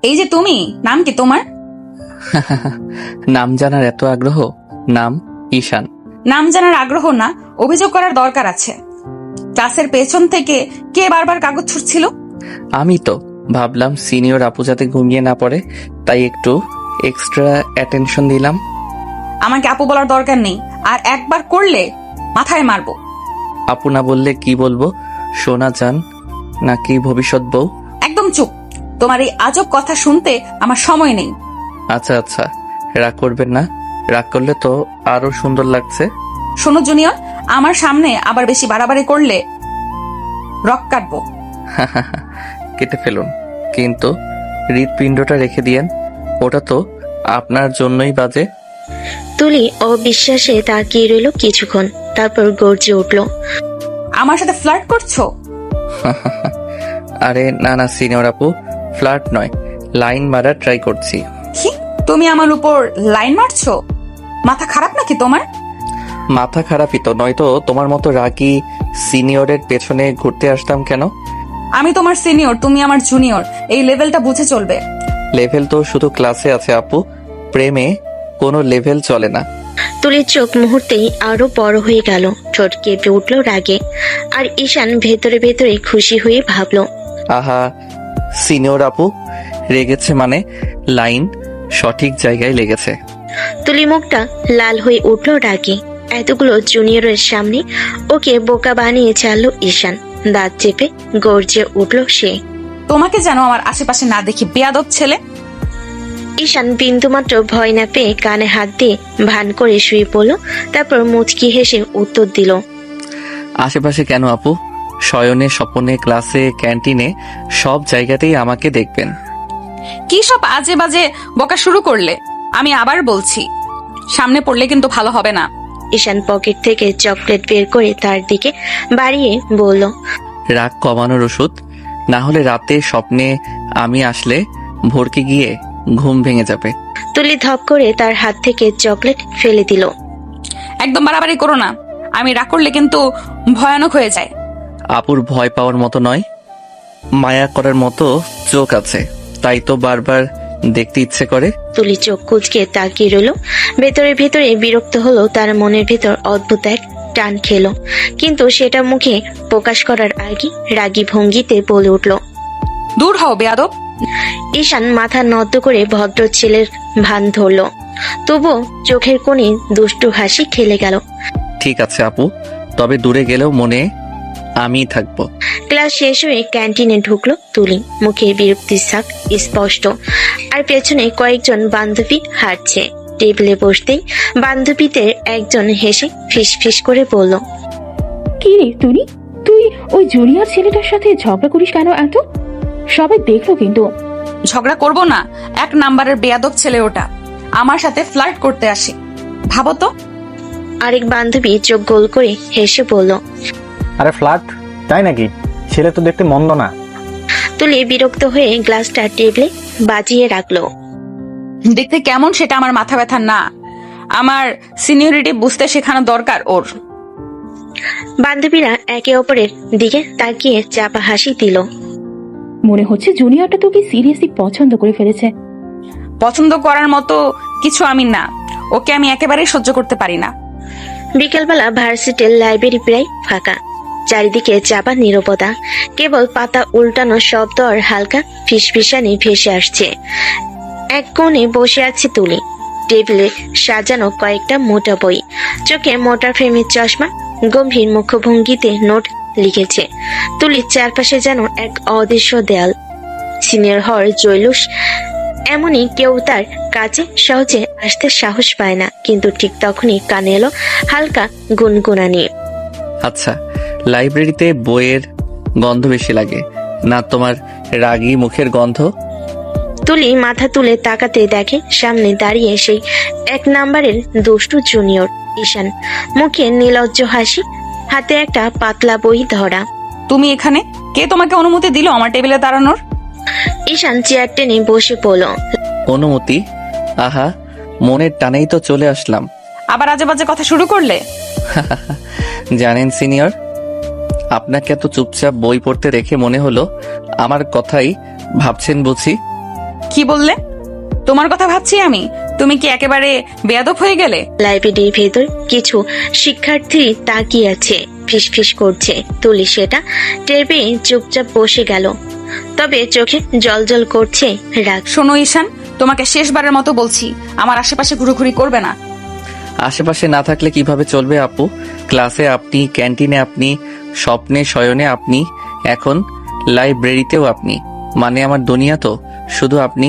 এই যে তুমি, নাম কি তোমার? নাম জানার এত আগ্রহ? নাম ঈশান। নাম জানার আগ্রহ না, অভিযোগ করার দরকার আছে। ক্লাসের পেছন থেকে কে বারবার কাগজ ছুঁড়ছিল? আমি তো ভাবলাম সিনিয়র আপু যাতে ঘুমিয়ে না পড়ে, তাই একটু এক্সট্রা অ্যাটেনশন দিলাম। আমাকে আপু বলার দরকার নেই, আর একবার করলে মাথায় মারবো। আপু না বললে কি বলবো? সোনা চান নাকি ভবিষ্যৎ বউ? একদম চুপ, তোমার এই আজব কথা শুনতে আমার সময় নেই। আচ্ছা আচ্ছা, রাগ করবেন না। রাগ করলে তো আরো সুন্দর লাগছে। শোনো জুনিয়র, আমার সামনে আবার বেশি বাড়াবাড়ি করলে রক কাটবো। কেটে ফেলুন, কিন্তু হৃৎপিণ্ডটা রেখে দিয়েন, ওটা তো আপনার জন্যই বাজে। তুলি অবিশ্বাসে তাকিয়ে রইল কিছুক্ষণ, তারপর গর্জে উঠল। আমার সাথে ফ্লার্ট করছো? আরে না না সিনিয়র আপু, ফ্লার্ট নয়, লাইন মারার ট্রাই করছি। কি, তুমি আমার উপর লাইন মারছো? মাথা খারাপ নাকি তোমার? মাথা খারাপই তো, নয়তো তোমার মতো রাগী সিনিয়রের পেছনে ঘুরতে আসতাম কেন? আমি তোমার সিনিয়র, তুমি আমার জুনিয়র, এই লেভেলটা বুঝে চলবে। লেভেল তো শুধু ক্লাসে আছে আপু, প্রেমে কোনো লেভেল চলে না। তুলির চোখ মুহূর্তেই আরো বড় হয়ে গেল, ঠোঁট কেঁপে উঠল রাগে। আর ঈশান ভেতরে ভেতরে খুশি হয়ে ভাবল, আহা, সিনিয়র আপু রেগেছে মানে লাইন সঠিক জায়গায় লেগেছে। তুলি মুখটা লাল হয়ে উঠল রাগে। এতগুলো জুনিয়রের সামনে ওকে বোকা বানিয়ে ছাড়লো ঈশান। দাঁত চেপে গর্জে উঠল সে। তোমাকে যেন আমার আশেপাশে না দেখি, বেয়াদব ছেলে। ঈশান বিন্দুমাত্র ভয় না পেয়ে কানে হাত দিয়ে ভান করে শুয়ে পড়ল, তারপর মুচকি হেসে উত্তর দিল, আশেপাশে কেন আপু? শয়নে, স্বপনে, ক্লাসে, ক্যান্টিনে, সব জায়গাতেই আমাকে দেখবেন। কি সব আজে বাজে বকা শুরু করলে? আমি আবার বলছি, সামনে পড়লে কিন্তু ভালো হবে না। ঈশান পকেট থেকে চকলেট বের করে তার দিকে বাড়িয়ে বলল, রাগ কমানোর ওষুধ, না হলে রাতে স্বপ্নে আমি আসলে ভোরকে গিয়ে ঘুম ভেঙে যাবে। তুলি ধপ করে তার হাত থেকে চকলেট ফেলে দিল। একদম বাড়াবাড়ি করো না, আমি রাগ করলে কিন্তু ভয়ানক হয়ে যায়। আপুর ভয় পাওয়ার মতো নয়, মায়া করার মতো চোখ আছে, তাই তো বারবার দেখতে ইচ্ছে করে। তুলি চোখ কুচকে তাকিয়ে রইল। ভেতরে ভেতরে বিরক্ত হলো, তার মনের ভেতর অদ্ভুত এক টান খেলো, কিন্তু সেটা মুখে প্রকাশ করার আগে রাগী ভঙ্গিতে বলে উঠল, দূর হও বেয়াদব। ঈশান মাথা নত করে ভদ্র ছেলের ভান ধরল, তবুও চোখের কোণে দুষ্টু হাসি খেলে গেল। ঠিক আছে আপু, তবে দূরে গেলেও মনে আমিই থাকবো। ক্লাস শেষ হয়ে ক্যান্টিনে ঢুকলো তুলি, মুখে বিরক্তির ছাপ স্পষ্ট। আর পেছনে কয়েকজন বান্ধবী হাঁটছে। টেবিলে বসতেই বান্ধবীদের একজন হেসে ফিস ফিস করে বলল, কি রে তুই তুই ওই জুনিয়র ছেলেটার সাথে ঝগড়া করিস কেন এত? সবাই দেখলো কিন্তু। ঝগড়া করব না, এক নাম্বারের বেয়াদব ছেলে ওটা, আমার সাথে ফ্লার্ট করতে আসে। ভাবো তো। আরেক বান্ধবী চোখ গোল করে হেসে বলল, আরে ফ্ল্যাট তাই নাকি? ছেলে তো দেখতে মন্দ না। তুলি বিরক্ত হয়ে গ্লাসটা টেবিলে বাজিয়ে রাখলো। দেখতে কেমন সেটা আমার মাথা ব্যথা না, আমার সিনিয়রিটি বুঝতে শেখানো দরকার ওর। বান্ধবীরা একে অপরের দিকে তাকিয়ে চাপা হাসি দিল। মনে হচ্ছে জুনিয়রটা তোকে সিরিয়াসলি পছন্দ করে ফেলেছে। পছন্দ করার মতো কিছু আমি না, ওকে আমি একেবারেই সহ্য করতে পারি না। বিকেলবেলা ভার্সিটির লাইব্রেরি প্রায় ফাঁকা, চারিদিকে চাপা নীরবতা, কেবল পাতা উল্টানো শব্দ আর হালকা ফিসফিসানি ভেসে আসছে। এক কোণে বসে আছে তুলি, টেবিলে সাজানো কয়েকটা মোটা বই, চোখে মোটা ফ্রেমের চশমা, গম্ভীর মুখভঙ্গিতে নোট লিখেছে। তুলির চারপাশে যেন এক অদৃশ্য দেয়াল। সিনিয়র হওয়ার জৈলুস, এমনই কেউ তার কাছে সহজে আসতে সাহস পায় না, কিন্তু ঠিক তখনই কানে এলো হালকা গুনগুনানি। আচ্ছা, লাইব্রেরিতে বইয়ের গন্ধ বেশি লাগে না তোমার রাগী মুখের গন্ধ? তুলি মাথা তুলে তাকাতে দেখে সামনে দাঁড়িয়ে সেই এক নাম্বারের দুষ্টু জুনিয়র ঈশান, মুখে নির্লজ্জ হাসি, হাতে একটা পাতলা বই ধরা। তুমি এখানে? কে তোমাকে অনুমতি দিল আমার টেবিলে দাঁড়ানোর? ঈশান চেয়ার টেনে বসে পড়ল। অনুমতি? আহা, মনের টানেই তো চলে আসলাম। আবার আজে বাজে কথা শুরু করলে। জানেন সিনিয়র, আপনাকে এত চুপচাপ বই পড়তে রেখে মনে হলো আমার কথাই ভাবছেন বুঝি। কি বললে? তোমার কথা ভাবছি আমি। তুমি কি একেবারে বেয়াদব হয়ে গেলে? লাইব্রেরির ভেতর কিছু শিক্ষার্থী তাকিয়ে আছে, ফিসফিস করছে। তুলি সেটা টের পেয়ে চুপচাপ বসে গেল, তবে চোখে জলজল করছে রাগ। শোনো ঈশান, তোমাকে শেষবারের মতো বলছি, আমার আশেপাশে ঘুরোঘুরি করবে না। আশেপাশে না থাকলে কিভাবে চলবে আপু? ক্লাসে আপনি, ক্যান্টিনে আপনি, স্বপ্নে শয়নে আপনি, এখন লাইব্রেরিতেও আপনি। মানে আমার দুনিয়া তো শুধু আপনি।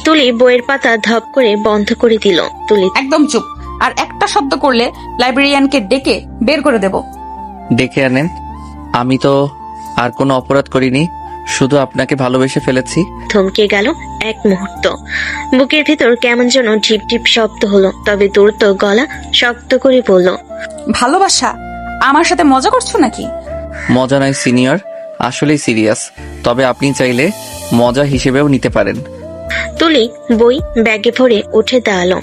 তুলি বইয়ের পাতা ধপ করে বন্ধ করে দিল। তুলি একদম চুপ। আর একটা শব্দ করলে লাইব্রেরিয়ানকে ডেকে বের করে দেব। ডেকে আনেন। আমি তো আর কোনো অপরাধ করিনি, শুধু আপনাকে ভালোবেসে ফেলেছি। থমকে গেল এক মুহূর্ত। বুকের ভিতর কেমন যেন ঢিপ ঢিপ শব্দ হলো, তবে দ্রুত গলা শক্ত করে বলল, ভালোবাসা? আমার সাথে মজা করছো নাকি? মজা নয় সিনিয়র, আসলেই সিরিয়াস। তবে আপনি চাইলে মজা হিসেবেও নিতে পারেন। তুলি বই ব্যাগে ভরে উঠে দাঁড়ালো।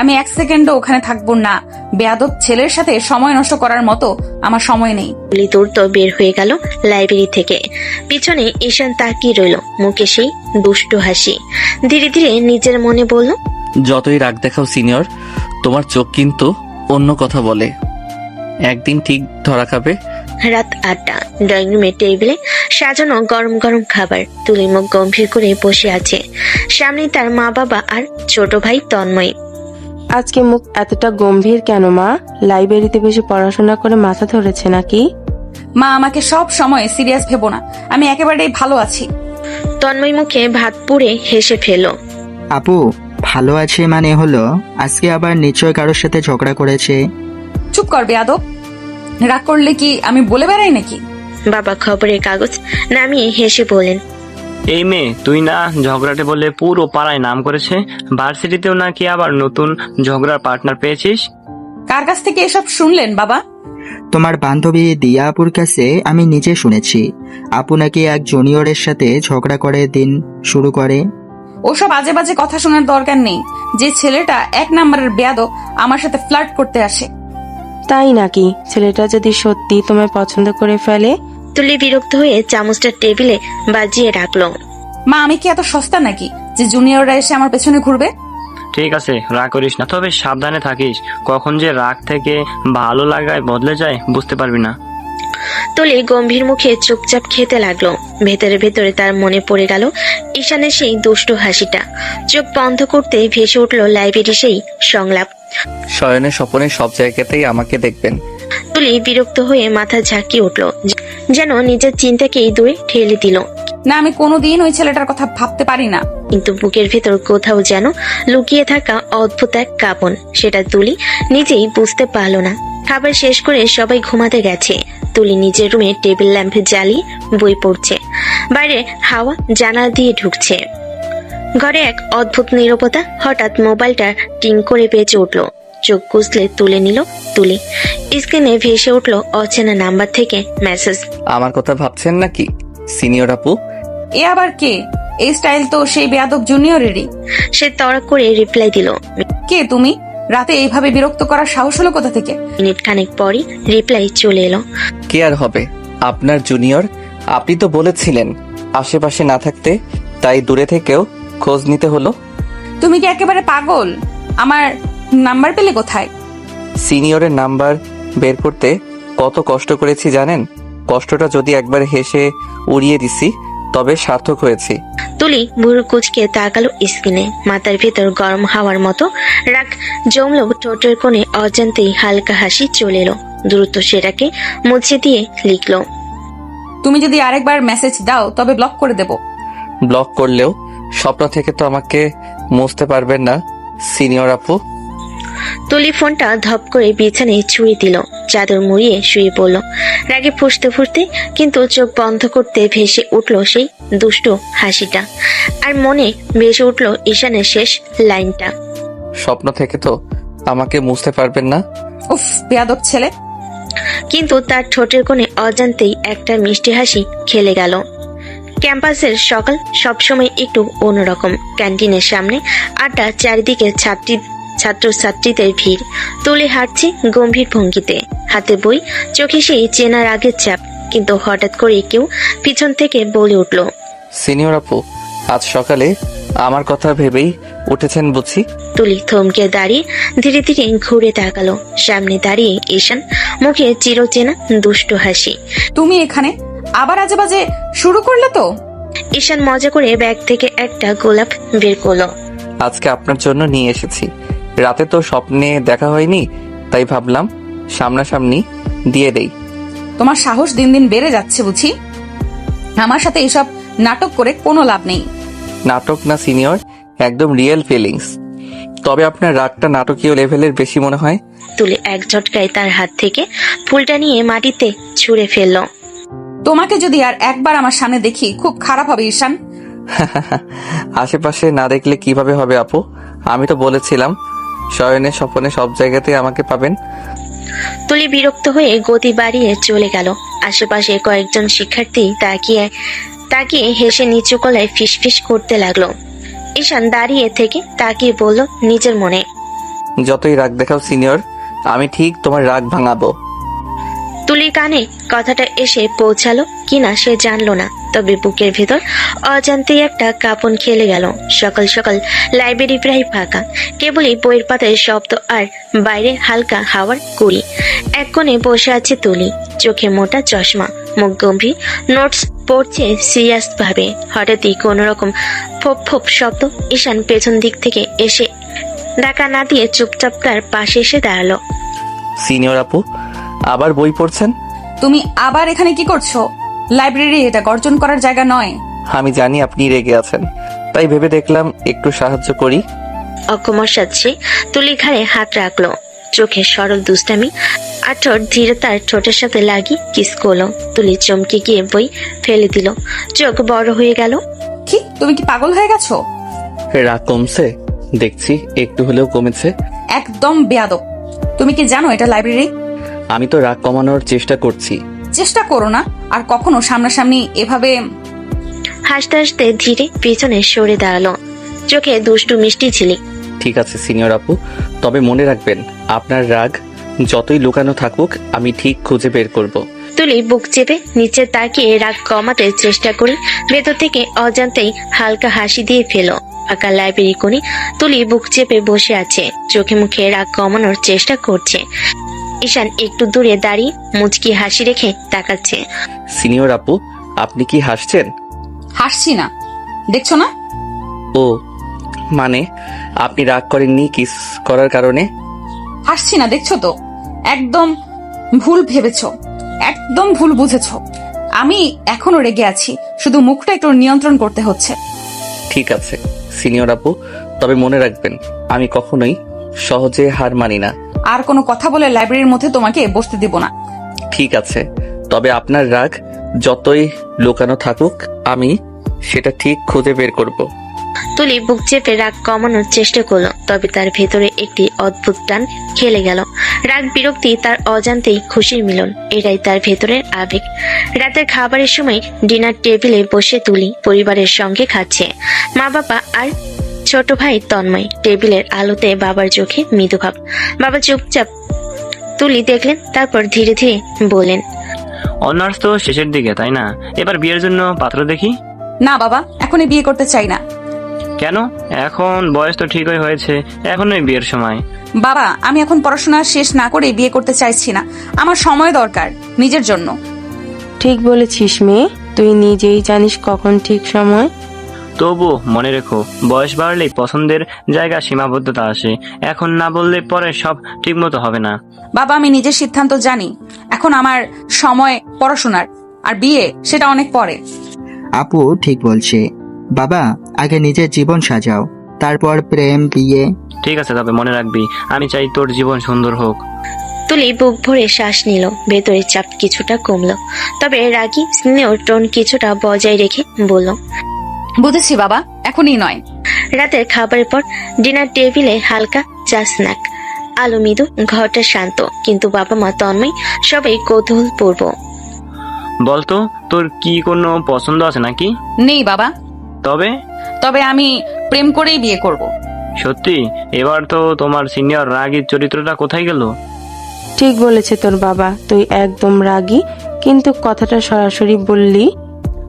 আমি এক সেকেন্ডও ওখানে থাকবো না। বেয়াদব ছেলের সাথে সময় নষ্ট করার মতো আমার সময় নেই। তুলি দ্রুত বের হয়ে গেল লাইব্রেরি থেকে। পিছনে ঈশান তাকিয়ে রইল, মুখে সেই দুষ্টু হাসি। ধীরে ধীরে নিজের মনে বলল, যতই রাগ দেখাও সিনিয়র, তোমার চোখ কিন্তু অন্য কথা বলে। একদিন ঠিক ধরা খাবে। রাত 8টা। ড্রয়িং রুমে টেবিলে সাজানো গরম গরম খাবার। তুলি মুখ গম্ভীর করে বসে আছে। সামনে তার মা বাবা আর ছোট ভাই তন্ময়। আজকে মুখ এতটা গম্ভীর কেন মা? লাইব্রেরিতে বসে পড়াশোনা করে মাথা ধরেছে নাকি? মা, আমাকে সব সময় সিরিয়াস ভেবো না, আমি একেবারেই ভালো আছি। তন্ময় মুখে ভাত পুড়ে হেসে ফেল। আপু, ভালো আছে মানে হলো আজকে আবার নিশ্চয় কারোর সাথে ঝগড়া করেছে। চুপ কর বেয়াদব। রাগ করলে কি আমি বলে বেড়াই নাকি? বাবা খবরের কাগজ নামিয়ে হেসে বলেন, এই মেয়ে, তুই না ঝগড়াটে বলে পুরো পাড়ায় নাম করেছে। ভার্সিটিতেও নাকি আবার নতুন ঝগড়ার পার্টনার পেয়েছিস। কার কাছ থেকে এসব শুনলেন বাবা? তোমার বান্ধবী দিয়া আপুর কাছে আমি নিজে শুনেছি। আপু নাকি এক জুনিয়রের সাথে ঝগড়া করে দিন শুরু করে। ওসব আজে বাজে কথা শোনার দরকার নেই। যে ছেলেটা 1 নম্বরের বেয়াদব আমার সাথে ফ্লার্ট করতে আসে। তাই নাকি? ছেলেটা যদি সত্যি তোমায় পছন্দ করে ফেলে? তুলি বিরক্ত হয়ে চামচটা টেবিলে বাজিয়ে রাখলো। মা, আমি কি এত সস্তা নাকি যে জুনিয়ররা এসে আমার পেছনে ঘুরবে? ঠিক আছে, রাগ করিস না, তবে সাবধানে থাকিস। কখন যে রাগ থেকে ভালো লাগায় বদলে যায় বুঝতে পারবি না। তুলি গম্ভীর মুখে চুপচাপ খেতে লাগলো। ভেতরে ভেতরে তার মনে পড়ে গেল ঈশানের সেই দুষ্টু হাসিটা। চোখ বন্ধ করতে ভেসে উঠলো লাইব্রেরি সেই সংলাপ, শয়নে স্বপনে সব জায়গাতেই আমাকে দেখবেন। তুলি বিরক্ত হয়ে মাথা ঝাঁকিয়ে উঠলো, যেন নিজের চিন্তাকেই দূরে ঠেলে দিল। না, আমি কোনোদিন ওই ছেলেটার কথা ভাবতে পারি না। কিন্তু বুকের ভেতর কোথাও যেন লুকিয়ে থাকা অদ্ভুত এক কাঁপন, সেটা তুলি নিজেই বুঝতে পারলো না। খাবার শেষ করে সবাই ঘুমাতে গেছে। তুলি নিজের রুমে টেবিল ল্যাম্প জ্বালিয়ে বই পড়ছে। বাইরে হাওয়া জানালা দিয়ে ঢুকছে। ঘরে এক অদ্ভুত নীরবতা। হঠাৎ মোবাইলটা টিং করে বেজে উঠলো। চোখ কুঁচলে তুলে নিল তুলি। স্ক্রিনে ভেসে উঠলো অচেনা নাম্বার থেকে মেসেজ। আমার কথা ভাবছেন নাকি সিনিয়র আপু? এ আবার কে? এই স্টাইল তো সেই বেয়াদব জুনিয়রেরই। সে তড়া করে রিপ্লাই দিল। কে তুমি? রাতে এইভাবে বিরক্ত করার সাহস হলো কোথা থেকে? মিনিট খানেক পরই রিপ্লাই চলে এলো। কে আর হবে, আপনার জুনিয়র। আপনি তো বলেছিলেন আশেপাশে না থাকতে, তাই দূরে থেকেও খোঁজ নিতে হলো। তুমি কি একেবারে পাগল? আমার নাম্বার পেলে কোথায়? সিনিয়রের নাম্বার বের করতে কত কষ্ট করেছি জানেন? কষ্টটা যদি একবার হেসে উড়িয়ে দিছি তবে সার্থক হয়েছি। তুলি ভুরু কুচকে তাকালো স্ক্রিনে। মাথার ভেতর গরম হাওয়ার মতো রাগ জমলো। ঠোঁটের কোণে অজান্তেই হালকা হাসি চলে এলো। দ্রুত সেটাকে মুছে দিয়ে লিখলো, তুমি যদি আরেকবার মেসেজ দাও তবে ব্লক করে দেব। ব্লক করলেও স্বপ্ন থেকে তো আমাকে মুছতে পারবেন না সিনিয়র আপু। তুলি ফোনটা ধপ করে বিছানায় ছুঁয়ে দিল। চাদর মুড়িয়ে শুয়ে পড়ল। রাগে ফুঁসতে ফুঁসতে কিন্তু চোখ বন্ধ করতে ভেসে উঠলো সেই দুষ্ট হাসিটা। আর মনে ভেসে উঠলো ঈশানের শেষ লাইনটা, স্বপ্ন থেকে তো আমাকে মুছতে পারবেন না। উফ, বেয়াদব ছেলে। কিন্তু তার ঠোঁটের কোণে অজান্তেই একটা মিষ্টি হাসি খেলে গেল। ক্যাম্পাসের সকাল সবসময় একটু অন্যরকম। ক্যান্টিনের সামনে আড্ডা, চারিদিকে ছাত্রছাত্রীদের ভিড়। তুলি হাঁটছে গম্ভীর ভঙ্গিতে, হাতে বই, চোখে সেই চেনা রাগের চাপ। কিন্তু হঠাৎ করে কেউ পিছন থেকে বলে উঠল, সিনিয়র আপু, আজ সকালে আমার কথা ভেবেই উঠেছেন বুঝি? তুলি থমকে দাঁড়িয়ে ধীরে ধীরে ঘুরে তাকালো। সামনে দাঁড়িয়ে ঈশান, মুখে চিরচেনা দুষ্টু হাসি। তুমি এখানে আবার আজে বাজে শুরু করলে তো? ঈশান মজা করে ব্যাগ থেকে একটা গোলাপ বের করলো। আজকে আপনার জন্য নিয়ে এসেছি। রাতে তো স্বপ্নে দেখা হয়নি, তাই ভাবলাম সামনাসামনি দিয়ে দেই। তোমার সাহস দিন দিন বেড়ে যাচ্ছে বুঝি। আমার সাথে এসব নাটক করে কোনো লাভ নেই। নাটক না সিনিয়র, একদম রিয়েল ফিলিংস। তবে আপনার রাগটা নাটকীয় লেভেলের বেশি মনে হয়। তুলি এক ঝটকায় তার হাত থেকে ফুলটা নিয়ে মাটিতে ছুঁড়ে ফেললো। তোমাকে যদি আর একবার আমার সামনে দেখি খুব খারাপ হবে ঈশান। আশেপাশে না দেখলে কিভাবে হবে আপু? আমি তো বলেছিলাম শয়নে স্বপনে সব জায়গাতে আমাকে পাবেন। তুলি বিরক্ত হয়ে গতি বাড়িয়ে চলে গেল। আশেপাশে কয়েকজন শিক্ষার্থী তাকিয়ে হেসে নিচু গলায় ফিসফিস করতে লাগলো। ঈশান দাঁড়িয়ে থেকে তাকিয়ে বলল নিজের মনে, যতই রাগ দেখাও সিনিয়র, আমি ঠিক তোমার রাগ ভাঙাবো। তুলির কানে কথাটা এসে পৌঁছালো কিনা সে জানলো না, তবে বুকের ভেতর অজান্তেই একটা কাঁপন খেলে গেল। সকাল সকাল লাইব্রেরি প্রায় ফাঁকা, কেবলই বইয়ের পাতায় শব্দ আর বাইরে হালকা হাওয়ার কুড়ি। এক কোণে বসে আছে তুলি, চোখে মোটা চশমা, মুখ গম্ভীর, নোটস পড়ছে সিরিয়াস ভাবে। হঠাৎই কোন রকম ফোপ ফোপ শব্দ। ঈশান পেছন দিক থেকে এসে ডাকা না দিয়ে চুপচাপ তার পাশে এসে দাঁড়ালো। সিনিয়র আপু, আবার বই পড়ছেন? তুমি আবার এখানে কি করছো? লাইব্রেরি এটা গর্জন করার জায়গা নয়। আমি জানি আপনি রেগে আছেন, তাই ভেবে দেখলাম একটু সাহায্য করি। অকমর সাথে তুলি ঘাড়ে হাত রাখলো, চোখে সরল দুষ্টামি আর ঠোঁট ধীরে তার ঠোঁটের সাথে লাগিয়ে কিস করলো। তুলি চমকে গিয়ে বই ফেলে দিল, চোখ বড় হয়ে গেল। কি তুমি কি পাগল হয়ে গেছো? রাগ কমছে? দেখছি একটু হলেও কমেছে। একদম বেয়াদব। তুমি কি জানো এটা লাইব্রেরি? আমি তো রাগ কমানোর চেষ্টা করছি। চেষ্টা করো না আর কখনো সামনাসামনি এভাবে। হাসতে হাসতে ধীরে পিছনে সরে দাঁড়ালো, চোখে দুষ্টু মিষ্টি ঝিলিক। ঠিক আছে সিনিয়র আপু, তবে মনে রাখবেন আপনার রাগ যতই লুকানো থাকুক আমি ঠিক খুঁজে বের করব। তুলি বুক চেপে নিচে তাকিয়ে রাগ কমাতে চেষ্টা করে ভেতর থেকে অজান্তেই হালকা হাসি দিয়ে ফেলো। ফাঁকা লাইব্রেরি কোণে তুলি বুক চেপে বসে আছে, চোখে মুখে রাগ কমানোর চেষ্টা করছে। ঈশান একটু দূরে দাঁড়িয়ে মুচকি হাসি রেখে তাকাচ্ছে। সিনিয়র আপু, আপনি কি হাসছেন? হাসছি না, দেখছো না? ও মানে আপনি রাগ করেননি কিস করার কারণে? হাসছি না, দেখছো তো? একদম ভুল ভেবেছো, একদম ভুল বুঝেছো। আমি এখনো রেগে আছি, শুধু মুখটা একটু নিয়ন্ত্রণ করতে হচ্ছে। ঠিক আছে সিনিয়র আপু, তবে মনে রাখবেন আমি কখনোই সহজে হার মানি না। আর কোনো কথা বলে লাইব্রেরির মধ্যে তোমাকে বসতে দিব না। ঠিক আছে, তবে আপনার রাগ যতই লুকানো থাকুক আমি সেটা ঠিক খুঁজে বের করব। তুলি বুক চেপে রাগ কমানোর চেষ্টা করলো, তবে তার ভেতরে একটি অদ্ভুত টান খেলে গেল। রাগ বিরক্তি তার অজান্তেই খুশির মিলন, এটাই তার ভেতরের আবেগ। রাতের খাবারের সময় ডিনার টেবিলে বসে তুলি পরিবারের সঙ্গে খাচ্ছে। মা বাবা আর ছোট ভাই তন্ময়। টেবিলের আলোতে বাবার চোখে মৃদুভাব। বাবা চুপচাপ তুলি দেখলেন, তারপর ধীরে ধীরে বলেন, অনার্স তো শেষের দিকে তাই না? এবার বিয়ের জন্য পাত্র দেখি। না বাবা, এখনই বিয়ে করতে চাই না। কেন? এখন বয়স তো ঠিকই হয়েছে, এখনই বিয়ের সময়। বাবা, আমি এখন পড়াশোনা শেষ না করে বিয়ে করতে চাইছি না। আমার সময় দরকার নিজের জন্য। ঠিক বলেছিস মেয়ে, তুই নিজেই জানিস কখন ঠিক সময়। তবু মনে রেখো, বয়স বাড়লেই পছন্দের জায়গা সীমাবদ্ধতা আসে। এখন না বললে পরে সব ঠিক মতো হবে না। বাবা, আমি নিজের সিদ্ধান্ত জানি। এখন আমার সময় পড়াশোনার, আর বিয়ে সেটা অনেক পরে। আপু ঠিক বলছে। বাবা, আগে নিজের জীবন সাজাও, তারপর প্রেম বিয়ে। ঠিক আছে, তবে মনে রাখবি আমি চাই তোর জীবন সুন্দর হোক। তুলি বুক ভরে শ্বাস নিল, ভেতরের চাপ কিছুটা কমলো, তবে রাগী স্নেহ টোন কিছুটা বজায় রেখে বলল, বুঝেছি বাবা, এখনই নয়। রাতের খাবারের পর ডিনার টেবিলে হালকা চা স্ন্যাক, আলো মৃদু, ঘরটা শান্ত, কিন্তু বাবা মা তন্ময় সবাই কৌতূহল পূর্ব। বলতো তোর কি কোনো পছন্দ আছে নাকি? নেই বাবা, তবে তবে আমি প্রেম করেই বিয়ে করব। সত্যি? এবার তো তোমার সিনিয়র রাগীর চরিত্রটা কোথায় গেল? ঠিক বলেছে তোর বাবা, তুই একদম রাগী, কিন্তু কথাটা সরাসরি বললি।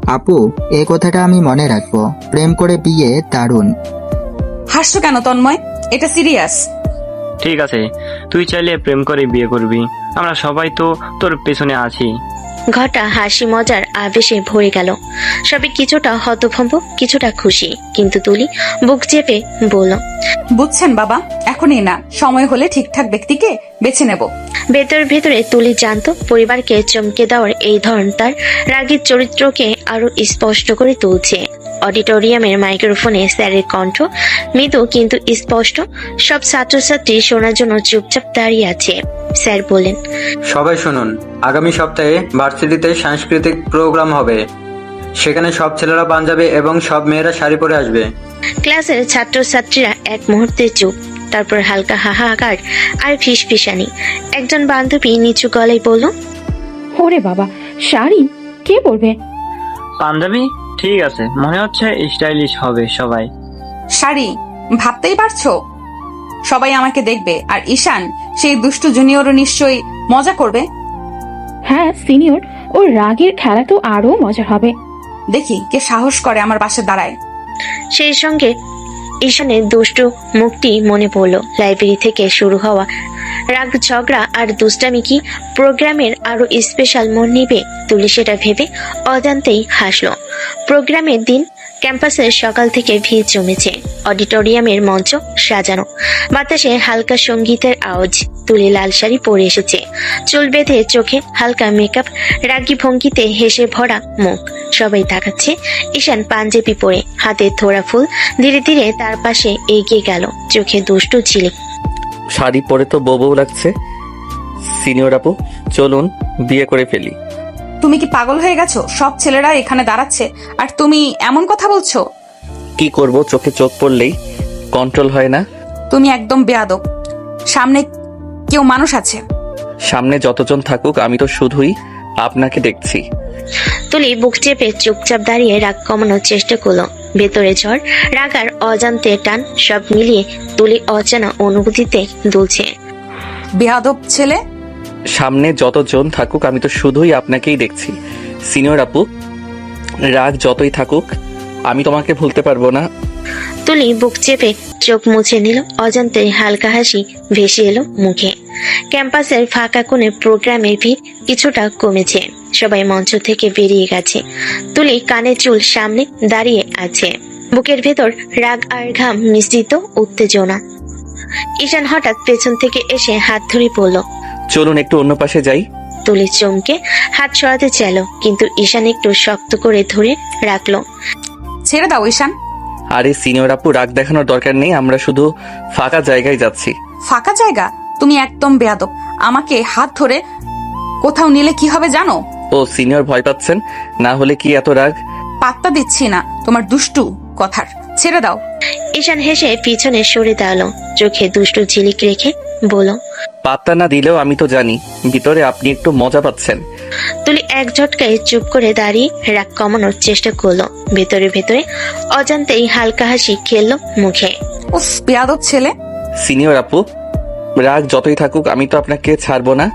আপু, এই কথাটা আমি মনে রাখবো। প্রেম করে বিয়ে দারুণ। হাসছো কেন তন্ময়? এটা সিরিয়াস। ঠিক আছে, তুই চাইলে প্রেম করে বিয়ে করবি, আমরা সবাই তো তোর পেছনে আছি। ঘরটা হাসি মজার আবেশে ভরে গেল। সবে কিছুটা হতভম্ব, কিছুটা খুশি, কিন্তু তুলি বুক চেপে বলল, বুঝছেন বাবা, এখনই না, সময় হলে ঠিকঠাক ব্যক্তিকে বেছে নেব। ভেতর ভেতরে তুলি জানতো পরিবারকে চমকে দেওয়ার এই ধরন তার রাগীর চরিত্রকে আরো স্পষ্ট করে তুলছে। অডিটোরিয়ামের মাইক্রোফোনে স্যারের কণ্ঠ মৃদু কিন্তু স্পষ্ট। সব ছাত্রছাত্রী শোনার জন্য চুপচাপ দাঁড়িয়ে আছে। স্যার বললেন, সবাই শুনুন, আগামী সপ্তাহে ভার্সিটিতে সাংস্কৃতিক প্রোগ্রাম হবে। সেখানে সব ছেলেরা পাঞ্জাবি এবং সব মেয়েরা শাড়ি পরে আসবে। ক্লাসের ছাত্রছাত্রীরা এক মুহূর্তে চুপ, তারপর হালকা হাহাকার আর ফিসফিসানি। একজন বান্ধবী নিচু গলায় বলল, ওরে বাবা, শাড়ি কে পরবে? পাঞ্জাবি? ঠিক আছে, মনে হচ্ছে স্টাইলিশ হবে সবাই। শাড়ি? ভাবতেই পারছো? সবাই আমাকে দেখবে, আর ঈশান সেই দুষ্টু জুনিয়রও নিশ্চয়ই মজা করবে। হ্যাঁ সিনিয়র, ওর রাগের খেলা তো আরো মজার হবে। দেখি কে সাহস করে আমার পাশে দাঁড়ায়। সেই সঙ্গে ঈশানের দুষ্টু মুখটি মনে পড়ল। লাইব্রেরি থেকে শুরু হওয়া রাগ, ঝগড়া আর দুষ্টামি কি প্রোগ্রামের আরো স্পেশাল মোড় নিবে? তুলি সেটা ভেবে অজান্তেই হাসল। প্রোগ্রামের দিন ক্যাম্পাসের সকাল থেকে ভিড় জমেছে। অডিটোরিয়ামের মঞ্চ সাজানো, বাতাসে হালকা সঙ্গীতের আওয়াজ। তুলি লাল শাড়ি পরে এসেছে, চুল বেঁধে, চোখে হালকা মেকআপ, রাগী ভঙ্গিতে হেসে ভরা মুখ। সবাই তাকাচ্ছে। ঈশান পাঞ্জাবি পরে, হাতে থোড়া ফুল, ধীরে ধীরে তার পাশে এগিয়ে গেল, চোখে দুষ্টু ঝিলিক। শাড়ি পরে তো বউ লাগছে। সিনিয়র আপু, চলুন বিয়ে করে ফেলি। তুমি কি পাগল হয়ে গেছো? সব ছেলেরা এখানে দাঁড়াচ্ছে আর তুমি এমন কথা বলছো? কি করব, চোখে চোখ পড়লেই কন্ট্রোল হয় না। তুমি একদম বেয়াদব। সামনে কেউ মানুষ আছে। সামনে যতজন থাকুক, আমি তো শুধুই আপনাকে দেখছি। তুলি বুক চেপে চুপচাপ দাঁড়িয়ে রাগ কমানোর চেষ্টা করলো। ভেতরে ঝড়, রাগ আর অজান্তে টান, সব মিলিয়ে তুলি অজানা অনুভূতিতে দুলছে। বেয়াদব ছেলে। সামনে যতজন থাকুক, আমি তো শুধুই আপনাকেই দেখছি। সিনিয়র আপু, রাগ যতই থাকুক, আমি তোমাকে ভুলতে পারবো না। তুলি বুক চেপে চোখ মুছে নিল। অজান্তে হালকা হাসি ভেসে এলো মুখে। ক্যাম্পাসের ফাঁকা কোণে প্রোগ্রামের ভিড় কিছুটা কমেছে। সবাই মঞ্চ থেকে বেরিয়ে গেছে। তুলি কানে চুল সামনে দাঁড়িয়ে আছে, বুকের ভেতর রাগ আর ঘাম মিশ্রিত উত্তেজনা। ঈশান হঠাৎ পেছন থেকে এসে হাত ধরে পড়ল। চলুন একটু অন্য পাশে যাই। তুলি চমকে হাত সরাতে চাইল, কিন্তু ঈশান একটু শক্ত করে ধরে রাখলো। ছেড়ে দাও ঈশান। আরে সিনিয়র আপু, রাগ দেখানোর দরকার নেই, আমরা শুধু ফাঁকা জায়গায় যাচ্ছি। ফাঁকা জায়গা? তুমি একদম বেয়াদব। আমাকে হাত ধরে কোথাও নিলে কি হবে জানো? ও সিনিয়র, ভয় পাচ্ছেন? না হলে কি এত রাগ? পাত্তা দিচ্ছি না তোমার দুষ্টু কথার। ছেড়ে দাও। ঈশান হেসে পিছনে সরে দাঁড়ালো, চোখে দুষ্টু ঝিলিক রেখে বলল, পাত্তা না দিলেও আমি তো জানি ভিতরে আপনি একটু মজা পাচ্ছেন। তুলি এক ঝটকায় চুপ করে দাঁড়িয়ে রাগ কমানোর চেষ্টা করলো। ভেতরে ভেতরে অজান্তেই হালকা হাসি খেললো মুখে। উফ, বেয়াদব ছেলে। সিনিয়র আপু, রাগ যতই থাকুক, আমি তো আপনাকে ছাড়বো না।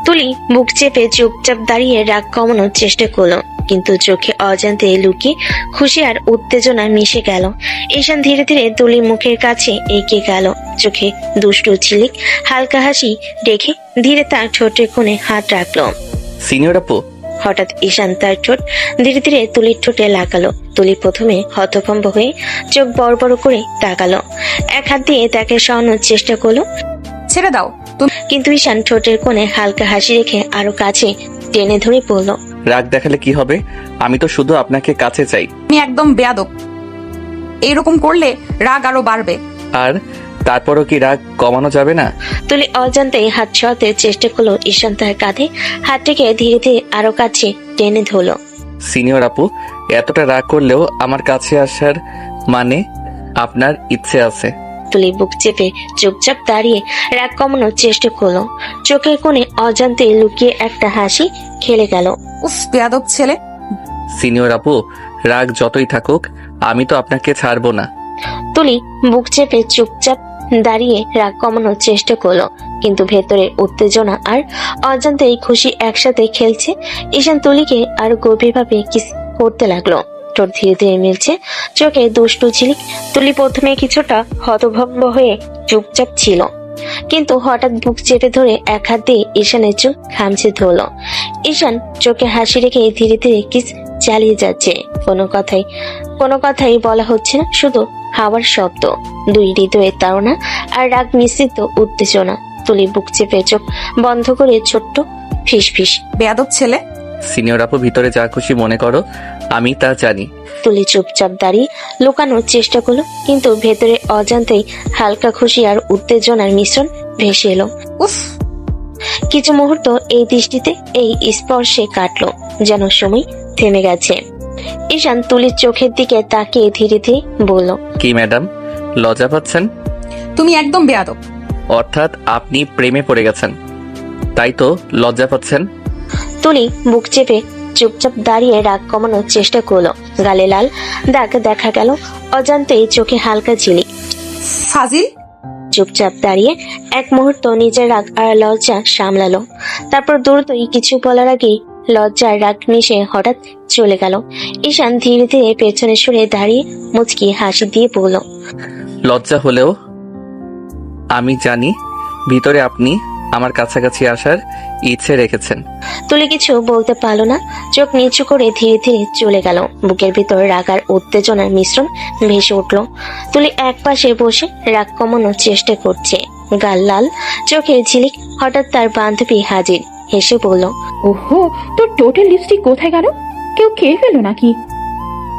তুলি বুক চেপে চুপচাপ দাঁড়িয়ে রাগ কমানোর চেষ্টা করলো, কিন্তু চোখে অজান্তে লুকিয়ে খুশি আর উত্তেজনা মিশে গেল। ঈশান ধীরে ধীরে তুলির মুখের কাছে এগিয়ে গেল, চোখে দুষ্টু ঝিলিক, হালকা হাসি রেখে ধীরে তার ঠোঁটের কোণে হাত রাখলো। সিনিয়র আপু। হঠাৎ ঈশান তার ঠোঁট ধীরে ধীরে তুলির ঠোঁটে লাগালো। তুলি প্রথমে হতভম্ব হয়ে চোখ বড় বড় করে তাকালো, এক হাত দিয়ে তাকে সরানোর চেষ্টা করলো, ছেড়ে দাও তুমি। কিন্তু ঈশান ঠোঁটের কোণে হালকা হাসি রেখে আরো কাছে টেনে ধরে পড়লো। রাগ দেখালে কি হবে? আমি তো শুধু আপনাকে কাছে চাই। তুমি একদম বেয়াদব। এইরকম করলে রাগ আরো বাড়বে। আর তারপরও কি রাগ কমানো যাবে না? তুলি অজান্তেই হাত সরাতে চেষ্টা করলো। ঈশান তার কাঁধে হাত রেখে ধীরে ধীরে আরো কাছে টেনে ধরলো। সিনিয়র আপু, এতটা রাগ করলেও আমার কাছে আসার মানে আপনার ইচ্ছে আছে। তুলি বুক চেপে চুপচাপ দাঁড়িয়ে রাগ কমানোর চেষ্টা করলো, চোখের কোণে অজান্তে লুকিয়ে একটা হাসি খেলে গেল। উফ, বেয়াদব ছেলে। সিনিয়র আপু, রাগ যতই থাকুক, আমি তো আপনাকে ছাড়বো না। তুলি বুক চেপে চুপচাপ দাঁড়িয়ে রাগ কমানোর চেষ্টা করলো, কিন্তু ভেতরে উত্তেজনা আর অজান্তেই খুশি একসাথে খেলছে। ঈশান তুলিকে আরো গভীরভাবে কিস করতে লাগলো। ঠোঁট ধীরে ধীরে মিলছে, চোখে দুষ্টু ঝিলিক। তুলি প্রথমে কিছুটা হতভম্ব হয়ে চুপচাপ ছিল, কিন্তু হঠাৎ বুক চেপে ধরে এক হাত দিয়ে ঈশানের চুল খামচে ধরলো। ঈশান চোখে হাসি রেখে ধীরে ধীরে কিস চালিয়ে যাচ্ছে। কোনো কথাই বলা হচ্ছে না, শুধু হাওয়ার শব্দ, দুই হৃদয়ের তাড়না আর রাগ মিশ্রিত উত্তেজনা। তুলি বুক চেপে চোখ বন্ধ করে ছোট্ট ফিসফিস। বেয়াদব ছেলে। সিনিয়র আপু, ভিতরে যা খুশি মনে করো, আমি তা জানি। তুলি চুপচাপ দাঁড়িয়ে লুকানোর চেষ্টা করলো, কিন্তু ভেতরে অজান্তেই হালকা খুশি আর উত্তেজনার মিশ্রণ ভেসে এলো। উফ, কিছু মুহূর্ত এই দৃষ্টিতে, এই স্পর্শে কাটলো, যেন সময় থেমে গেছে। ঈশান তুলির চোখের দিকে তাকিয়ে ধীরে ধীরে বলল, কি ম্যাডাম, লজ্জা পাচ্ছেন? তুমি একদম বেয়াদব। অর্থাৎ আপনি প্রেমে পড়ে গেছেন, তাই তো লজ্জা পাচ্ছেন? তুলি বুক চেপে চুপচাপ দাঁড়িয়ে রাগ কমানোর চেষ্টা করলো। গালে লাল দাগ দেখা গেল, অজান্তেই চোখে হালকা ঝিলিক। ফাজিল। চুপচাপ দাঁড়িয়ে এক মুহূর্ত নিজের রাগ আর লজ্জা সামলালো, তারপর দ্রুতই কিছু বলার আগেই লজ্জার রাগ মিশে হঠাৎ চলে গেল। ঈশান ধীরে ধীরে পেছনে সরে দাঁড়িয়ে মুচকি হাসি দিয়ে বলল, লজ্জা হলেও আমি জানি ভিতরে আপনি আমার কাছাকাছি আসার ইচ্ছে রেখেছেন। তুলি কিছু বলতে পারলো না, চোখ নিচু করে ধীরে ধীরে চলে গেল। বুকের ভিতর রাগ আর উত্তেজনার মিশ্রণ ভেসে উঠল। তুলি এক পাশে বসে রাগ কমানোর চেষ্টা করছে, গাল লাল, চোখের ঝিলিক। হঠাৎ তার বান্ধবী হাজির, হেসে বলল, ওহো, তোর টোটাল লিপস্টিক কোথায় গেল? কেউ খেয়ে ফেলো নাকি?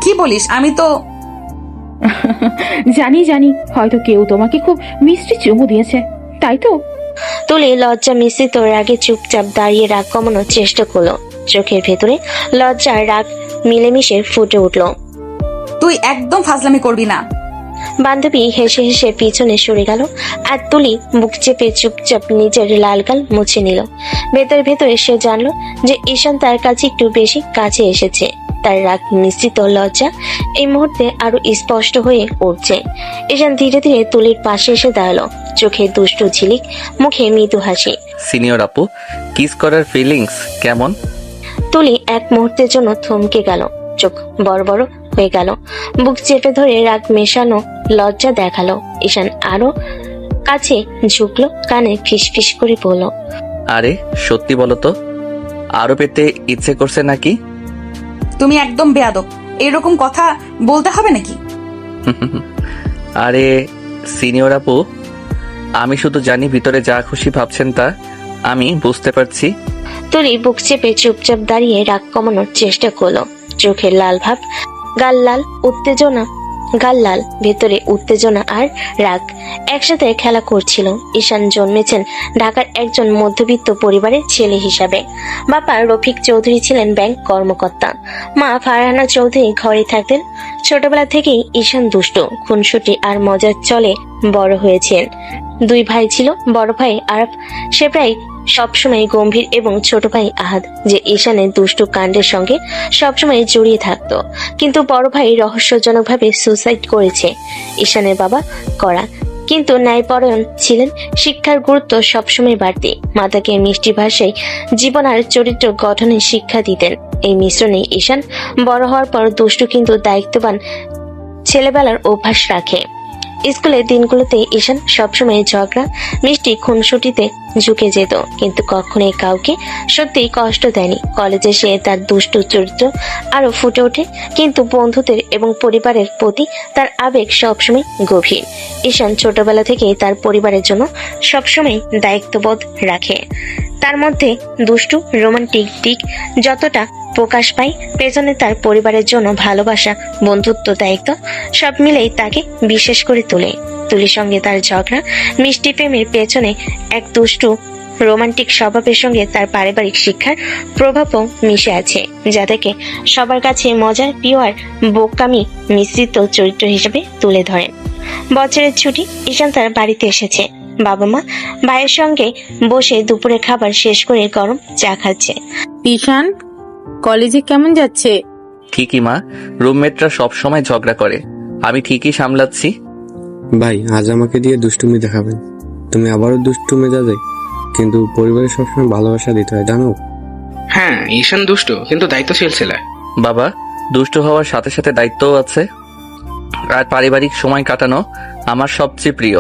কি বলিস? আমি তো জানি, হয়তো কেউ তোমাকে খুব মিষ্টি চুমু দিয়েছে, তাই তো? তুলি লজ্জা মিশ্রিত রাগে চুপচাপ দাঁড়িয়ে রাগ কমানোর চেষ্টা করলো। চোখের ভেতরে লজ্জা আর রাগ মিলেমিশে ফুটে উঠল। তুই একদম ফাজলামি করবি না। বান্ধবী হেসে হেসে পিছনে সরে গেল, আর তুলি বুক চেপে চুপচাপ নিজের লাল গাল মুছে নিল। ভেতরে সে জানলো যে ঈশান তার কাছে একটু বেশি কাছে এসেছে। তার রাগ মিশ্রিত লজ্জা এই মুহূর্তে আরো স্পষ্ট হয়ে উঠছে। ঈশান ধীরে ধীরে তুলির পাশে এসে দাঁড়ালো, চোখে দুষ্টু ঝিলিক, মুখে মৃদু হাসি। সিনিয়র আপু, কিস করার ফিলিংস কেমন? তুলি এক মুহূর্তের জন্য থমকে গেল, চোখ বড় বড় হয়ে গেল, বুক চেপে ধরে রাগ মেশানো লজ্জা দেখালো। ঈশান আরো কাছে ঝুঁকলো, কানে ফিসফিস করে বলল, আরে সত্যি বলো তো, আরো পেতে ইচ্ছে করছে নাকি? তুমি একদম বেয়াদব। এরকম কথা বলতে হবে নাকি? আরে সিনিয়র আপু, আমি শুধু জানি ভিতরে যা খুশি ভাবছেন তা আমি বুঝতে পারছি। তুলি বুক চেপে চুপচাপ দাঁড়িয়ে রাগ কমানোর চেষ্টা করলো। চোখের লাল ভাব, গাল লাল, ভেতরে উত্তেজনা আর রাগ একসাথে খেলা করছিল। ঈশান জন্মেছেন ঢাকার একজন মধ্যবিত্ত পরিবারের ছেলে হিসাবে। বাবা রফিক চৌধুরী ছিলেন ব্যাংক কর্মকর্তা, মা ফারহানা চৌধুরী ঘরে থাকতেন। ছোটবেলা থেকেই ঈশান দুষ্ট, খুনসুটি আর মজার চলে বড় হয়েছেন। দুই ভাই ছিল, বড় ভাই আরব, সে প্রায় সবসময় গম্ভীর, এবং ছোট ভাই আহাদ, যে ঈশানের দুষ্টু কাণ্ডের সঙ্গে সবসময় জড়িয়ে থাকতো। কিন্তু বড় ভাই রহস্যজনকভাবে সুসাইড করেছে। ঈশানের বাবা কড়া কিন্তু ন্যায়পরায়ণ ছিলেন, শিক্ষার গুরুত্ব সবসময় বাড়তি। মাতাকে মিষ্টি ভাষায় জীবন আর চরিত্র গঠনের শিক্ষা দিতেন। এই মিশ্রণে ঈশান বড় হওয়ার পর দুষ্টু কিন্তু দায়িত্ববান ছেলেবেলার অভ্যাস রাখে। স্কুলের দিনগুলোতে ঈশান সবসময় ঝগড়া, মিষ্টি, খুনসুটিতে ঝুঁকে যেত, কিন্তু কখনোই কাউকে সত্যি কষ্ট দেয়নি। কলেজে সে তার দুষ্টু চরিত্র আরো ফুটে ওঠে, কিন্তু বন্ধুদের এবং পরিবারের প্রতি তার আবেগ সবসময় গভীর। ঈশান ছোটবেলা থেকেই তার পরিবারের জন্য সবসময় দায়িত্ববোধ রাখে। তার মধ্যে দুষ্টু রোমান্টিক দিক যতটা প্রকাশ পায়, পেছনে তার পরিবারের জন্য ভালোবাসা, বন্ধুত্ব, দায়িত্ব সব মিলেই তাকে বিশেষ করে তোলে। তুলির সঙ্গে তার ঝগড়া, মিষ্টি প্রেমের পেছনে এক দুষ্টু রোমান্টিক স্বভাবের সঙ্গে তার পারিবারিক শিক্ষার প্রভাবও মিশে আছে, যা থেকে সবার কাছে মজার, প্রিয় আর বোকামি মিশ্রিত চরিত্র হিসেবে তুলে ধরেন। বছরের ছুটি, ঈশান তার বাড়িতে এসেছে। বাবা মা ভাইয়ের সঙ্গে বসে দুপুরে খাবার শেষ করে গরম চা খাচ্ছে। ঈশান, কলেজে কেমন যাচ্ছে? ঠিকই মা, রুমমেটরা সব সময় ঝগড়া করে, আমি ঠিকই সামলাচ্ছি। ভাই, আজ আমাকে দিয়ে দুষ্টুমি দেখাবেন। তুমি আবারও দুষ্টু মেজাজে, কিন্তু পরিবারের সবসময় ভালোবাসা দিতে হয়, জানো? হ্যাঁ, ঈশান দুষ্ট কিন্তু দায়িত্বশীল ছেলে। বাবা, দুষ্টু হওয়ার সাথে সাথে দায়িত্বও আছে, আর পারিবারিক সময় কাটানো আমার সবচেয়ে প্রিয়।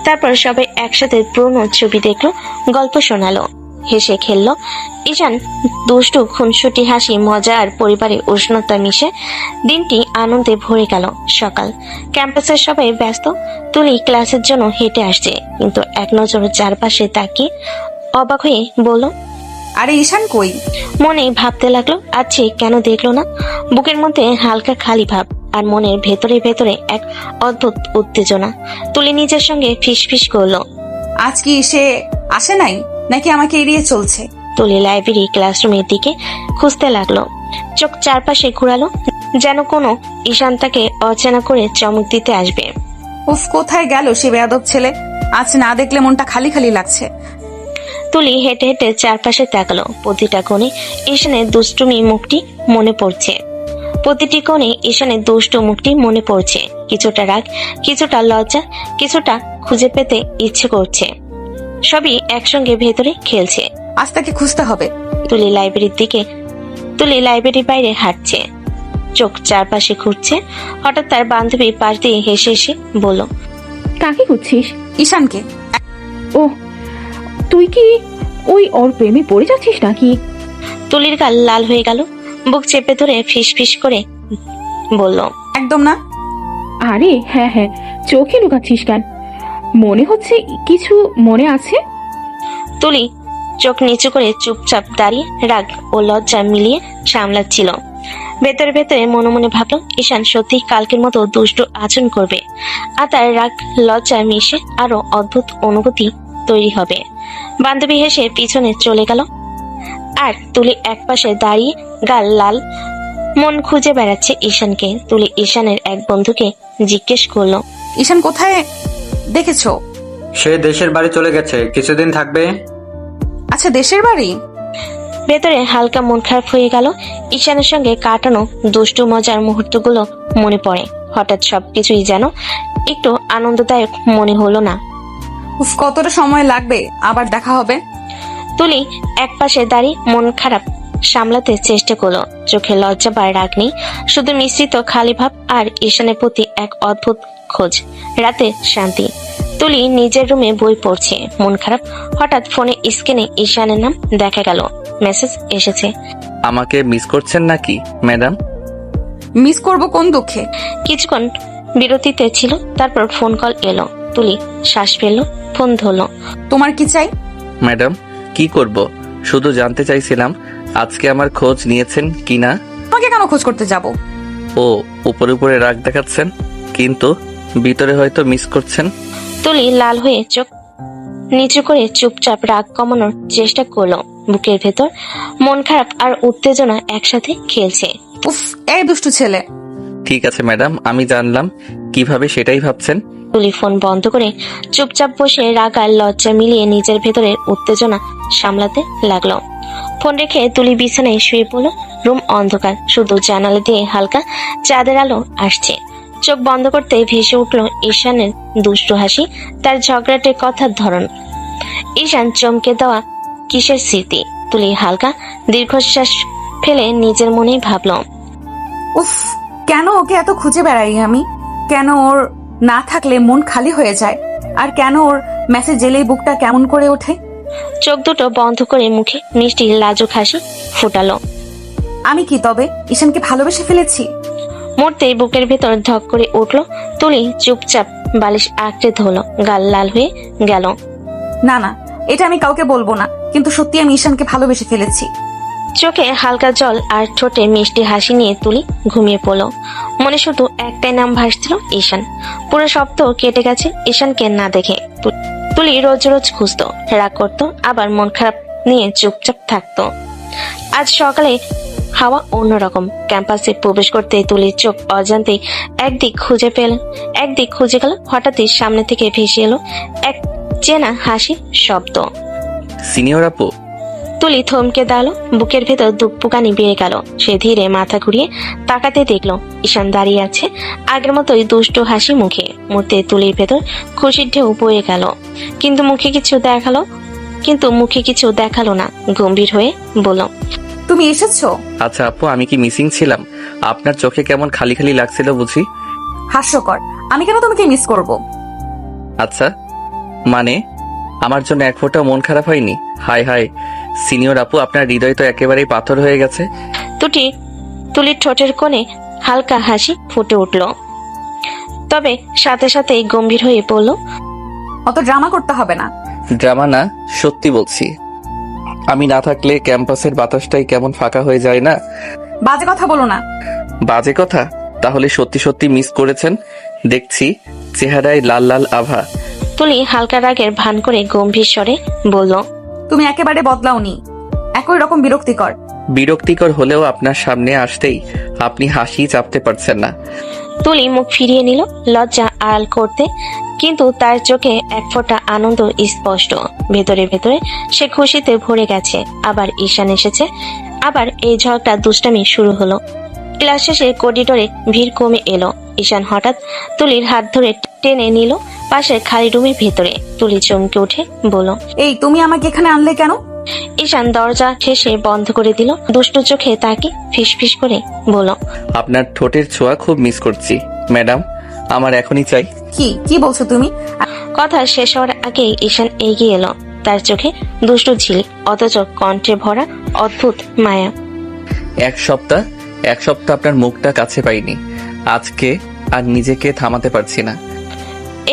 তারপর সবাই একসাথে পুরনো ছবি দেখলো, গল্প শোনালো, হেসে খেললো। ঈশান দুষ্টু খুনসুটি হাসি মজা আর পরিবারের উষ্ণতা মিশে দিনটি আনন্দে ভরে গেল। সকাল, ক্যাম্পাসের সবাই ব্যস্ত। তুলি ক্লাসের জন্য হেঁটে আসছে, কিন্তু এক নজর চারপাশে তাকিয়ে অবাক হয়ে বলল, আরে ঈশান কই? মনে ভাবতে লাগলো আজকে কেন দেখলো না। বুকের মধ্যে হালকা খালি ভাব আর মনের ভেতরে ভেতরে এক অদ্ভুত উত্তেজনা। তুলি নিজের সঙ্গে ফিসফিস করলো, আজ কি সে আসে নাই, নাকি আমাকে এড়িয়ে চলছে? তুলি লাইব্রেরি ক্লাসরুমের দিকে খুঁজতে লাগলো। চোখ চারপাশে ঘুরালো, যেন কোনো ঈশান তাকে অচেনা করে চমক দিতে আসবে। উফ, কোথায় গেল সে বেয়াদব ছেলে? আজ না দেখলে মনটা খালি খালি লাগছে। তুলি হেঁটে হেঁটে চারপাশে তাকালো। প্রতিটা কোণে ঈশানের দুষ্টুমি মুখটি মনে পড়ছে। প্রতিটি কোণে ঈশানের দুষ্টু মুখটি মনে পড়ছে। কিছুটা রাগ, কিছুটা লজ্জা, কিছুটা খুঁজে পেতে ইচ্ছে করছে। সবই একসঙ্গে ভেতরে খেলছে। আজ তাকে খুঁজতে হবে। তুলি লাইব্রেরির বাইরে হাঁটছে, চোখ চারপাশে ঘুরছে। হঠাৎ তার বান্ধবী পাশ দিয়ে হেসে হেসে বলল, কাকে খুঁজছিস? ঈশানকে। ও, তুই কি ওর প্রেমে পড়ে যাচ্ছিস নাকি? তুলির গাল লাল হয়ে গেল, বুক চেপে ধরে ফিস ফিস করে বলল, একদম না। আরে হ্যাঁ হ্যাঁ, চোখে লুকাচ্ছিস কেন? মনে হচ্ছে কিছু মনে আছে। তুলি চোখ নিচু করে চুপচাপ দাঁড়িয়ে রাগ ও লজ্জা মিলিয়ে সামলাচ্ছিল। ভেতরে ভেতরে মনে মনে ভাবলো ঈশান সত্যি কালকের মতো দুষ্ট আচরণ করবে, আর তার রাগ লজ্জা মিশে আরো অদ্ভুত অনুভূতি তৈরি হবে। বান্ধবী হেসে পিছনে চলে গেল, আর তুলি একপাশে দাঁড়িয়ে গাল লাল, মন খুঁজে বেড়াচ্ছে ঈশানকে। তুলি ঈশানের এক বন্ধুকে জিজ্ঞেস করলো, ঈশান কোথায় দেখেছো? সে দেশের বাড়ি চলে গেছে, কিছুদিন থাকবে। আচ্ছা, দেশের বাড়ি? ভেতরে হালকা মন খারাপ হয়ে গেল। ঈশানের সঙ্গে কাটানো দুষ্টু মজার মুহূর্তগুলো মনে পড়ে। হঠাৎ সবকিছুই যেন একটু আনন্দদায়ক মনে হলো না। উফ, কতটা সময় লাগবে আবার দেখা হবে? তুলি একপাশে দাঁড়িয়ে মন খারাপ সামলাতে চেষ্টা করলো। চোখে লজ্জা বা রাগ নেই, শুধু মিশ্রিত খালি ভাব আর ঈশানের প্রতি এক অদ্ভুত খোঁজ। রাতে শান্তি। তুলি নিজের রুমে বই পড়ছে, মন খারাপ। হঠাৎ ফোনে স্ক্রিনে ঈশানের নাম দেখা গেল। মেসেজ এসেছে, আমাকে মিস করছেন নাকি ম্যাডাম? মিস করব কোন দুঃখে? কিছুক্ষণ বিরতিতে ছিল, তারপর ফোন কল এলো। তুলি শ্বাস ফেললো, ফোন ধরলো। তোমার কি চাই? ম্যাডাম, কি করব, শুধু জানতে চাইছিলাম আজকে আমার খোঁজ নিয়েছেন কিনা। তোমাকে কেন খোঁজ করতে যাব? ও, উপরে উপরে রাগ দেখাচ্ছেন, কিন্তু ভিতরে হয়তো মিস করছেন। তুলি লাল হয়ে চোখ নিচু করে চুপচাপ রাগ কমানোর চেষ্টা করলো। বুকের ভেতর মন খারাপ আর উত্তেজনা একসাথে খেলছে। উফ, এই দুষ্টু ছেলে। ঠিক আছে ম্যাডাম, আমি জানলাম কিভাবে সেটাই ভাবছেন। তুলি ফোন বন্ধ করে চুপচাপ বসে রাগ আর লজ্জা মিলিয়ে নিজের ভেতরের উত্তেজনা সামলাতে লাগলো। ফোন রেখে তুলি বিছানায় শুয়ে পড়লো। রুম অন্ধকার, শুধু জানালা দিয়ে হালকা চাঁদের আলো আসছে। চোখ বন্ধ করতে ভেসে উঠলো ঈশানের দুষ্টু হাসি, তার ঝগড়াটে কথার ধরন। ঈশান চমকে দেওয়া কিসের স্মৃতি? তুলি হালকা দীর্ঘশ্বাস ফেলে নিজের মনেই ভাবলো, উফ, কেন ওকে এত খুঁজে বেড়াই আমি? কেন ওর না থাকলে মন খালি হয়ে যায়? আর কেন ওর মেসেজ এলেই বুকটা কেমন করে ওঠে? চোখ দুটো বন্ধ করে মুখে মিষ্টি লাজুক হাসি ফুটালো। আমি কি তবে ঈশানকে ভালোবেসে ফেলেছি? মুহূর্তেই বুকের ভেতর ধক করে উঠলো। তুলি চুপচাপ বালিশ আঁকড়ে ধরলো, গাল লাল হয়ে গেল। না না, এটা আমি কাউকে বলবো না, কিন্তু সত্যি আমি ঈশানকে ভালোবেসে ফেলেছি। চোখে হালকা জল আর ঠোঁটে মিষ্টি হাসি নিয়ে তুলি ঘুমিয়ে পড়লো। মনে শুধু একটাই নাম ভাসছিল, ঈশান। পুরো সপ্তাহ কেটে গেছে ঈশানকে না দেখে। তুলি রোজ রোজ খুঁজতো, রাগ করতো, আবার মন খারাপ নিয়ে চুপচাপ থাকতো। আজ সকালে হাওয়া অন্যরকম। ক্যাম্পাসে প্রবেশ করতে তুলির চোখ অজান্তেই একদিক খুঁজে গেল। হঠাৎই সামনে থেকে ভেসে এলো এক চেনা হাসির শব্দ। সিনিয়র আপু। তুলি থমকে দাঁড়ালো, বুকের ভেতর দুপুকানি বেড়ে গেল। সে ধীরে মাথা ঘুরিয়ে তাকাতে দেখলো ঈশান দাঁড়িয়ে আছে, আগের মতোই দুষ্ট হাসি মুখে। মুহূর্তে তুলির ভেতর খুশির ঢেউ বয়ে গেল, কিন্তু মুখে কিছু দেখালো না। গম্ভীর হয়ে বলল, তুমি এসেছো? আচ্ছা আপু, আমি কি মিসিং ছিলাম? আপনার চোখে কেমন খালি খালি লাগছিল বুঝি? হাস্যকর। আমি কেন তোমাকে মিস করব? আচ্ছা, মানে আমার জন্য এক ফোঁটা মন খারাপ হয়নি? হায় হায় সিনিয়র আপু, আপনার হৃদয় তো একেবারেই পাথর হয়ে গেছে। তুলির ঠোঁটের কোণে হালকা হাসি ফুটে উঠল, তবে সাথে সাথেই গম্ভীর হয়ে পড়ল। অত ড্রামা করতে হবে না। ড্রামা না, সত্যি বলছি। আমি না থাকলে ক্যাম্পাসের বাতাসটাই কেমন ফাঁকা হয়ে যায় না? বাজে কথা বলো না। বাজে কথা? তাহলে সত্যি সত্যি মিস করেছেন দেখছি, চেহারায় লাল লাল আভা। তুলি হালকা রাগের ভান করে গম্ভীর স্বরে বলল, তুমি একেবারে বদলাওনি, একই রকম বিরক্তিকর। বিরক্তিকর হলেও আপনার সামনে আসতেই আপনি হাসি চাপতে পারছেন না। তুলি মুখ ফিরিয়ে নিল লজ্জা আড়াল করতে, কিন্তু তার চোখে এক ফোঁটা আনন্দ স্পষ্ট। ভেতরে ভেতরে সে খুশিতে ভরে গেছে। আবার ঈশান এসেছে, আবার এই ঝড়টা দুষ্টামি শুরু হলো। ক্লাস শেষে করিডোরে ভিড় কমে এলো। ঈশান হঠাৎ তুলির হাত ধরে টেনে নিল পাশের খালি রুমের ভেতরে। তুলি চমকে উঠে বলল, এই তুমি আমাকে এখানে আনলে কেন? ঈশান দরজা ঠেসে বন্ধ করে দিল। দুষ্টু চোখে তাকে ফিসফিস করে বলল, আপনার ঠোঁটের ছোঁয়া খুব মিস করছি ম্যাডাম, আমার এখনই চাই। কি বলছো তুমি? কথা শেষ হওয়ার আগেই ঈশান এগিয়ে এলো। তার চোখে দুষ্টু ঝিল, অথচ কণ্ঠে ভরা অদ্ভুত মায়া। এক সপ্তাহ আপনার মুখটা কাছে পাইনি, আজকে আর নিজেকে থামাতে পারছি না।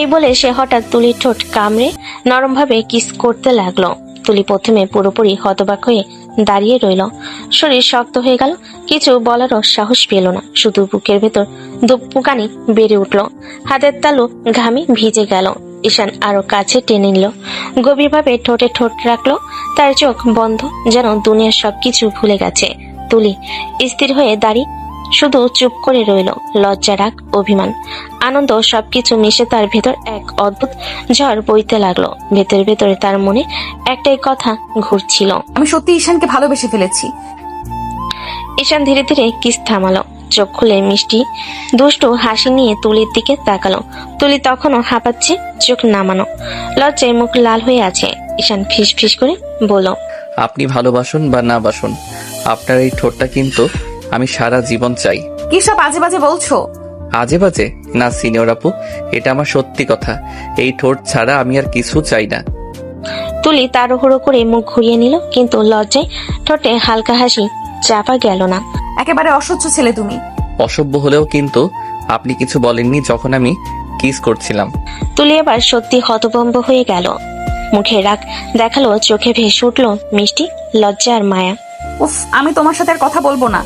এই বলে সে হঠাৎ তুলির ঠোঁট কামড়ে নরমভাবে কিস করতে লাগলো। তুলি প্রথমে পুরোপুরি হতবাক হয়ে দাঁড়িয়ে রইল। শরীর শক্ত হয়ে গেল, কিছু বলারও সাহস পেল না। শুধু বুকের ভেতর দুপুকানি বেড়ে উঠল, হাতের তালু ঘামে ভিজে গেল। ঈশান আরো কাছে টেনে নিল, গভীরভাবে ঠোঁটে ঠোঁট রাখলো। তার চোখ বন্ধ, যেন দুনিয়ার সবকিছু ভুলে গেছে। তুলি স্থির হয়ে দাঁড়িয়ে শুধু চুপ করে রইল। লজ্জা, রাগ, অভিমান, আনন্দ সবকিছু মিশে তার ভেতর এক অদ্ভুত ঝড় বইতে লাগলো। ভেতরে ভেতরে তার মনে একটাই কথা ঘুরছিল, আমি সত্যি ঈশানকে ভালোবেসে ফেলেছি। ঈশান ধীরে ধীরে কিস থামালো, চোখ খুলে মিষ্টি দুষ্টু হাসি নিয়ে তুলির দিকে তাকালো। তুলি তখনও হাঁপাচ্ছে, চোখ নামানো, লজ্জায় মুখ লাল হয়ে আছে। ঈশান ফিস ফিস করে বলল, আপনি ভালোবাসুন বা না বাসুন, আপনার এই ঠোঁটটা কিন্তু আমি সারা জীবন চাই। কি সব আজে বাজে বলছো? আজে বাজে না সিনিয়র আপু, এটা আমার সত্যি কথা। এই ঠোঁট ছাড়া আমি আর কিছু চাই না। তুলি তাড়াহুড়ো করে মুখ ঘুরিয়ে নিল, কিন্তু লজ্জায় ঠোঁটে হালকা হাসি চাপা গেল না। একেবারে অসহ্য ছেলে তুমি। অসভ্য হলেও কিন্তু আপনি কিছু বলেননি যখন আমি কিস করছিলাম। তুলি এবার সত্যি হতভম্ব হয়ে গেল। মুখে রাগ দেখালো, চোখে ভেসে উঠল মিষ্টি লজ্জা আর মায়া। উফ, আমি তোমার সাথে আর কথা বলবো না।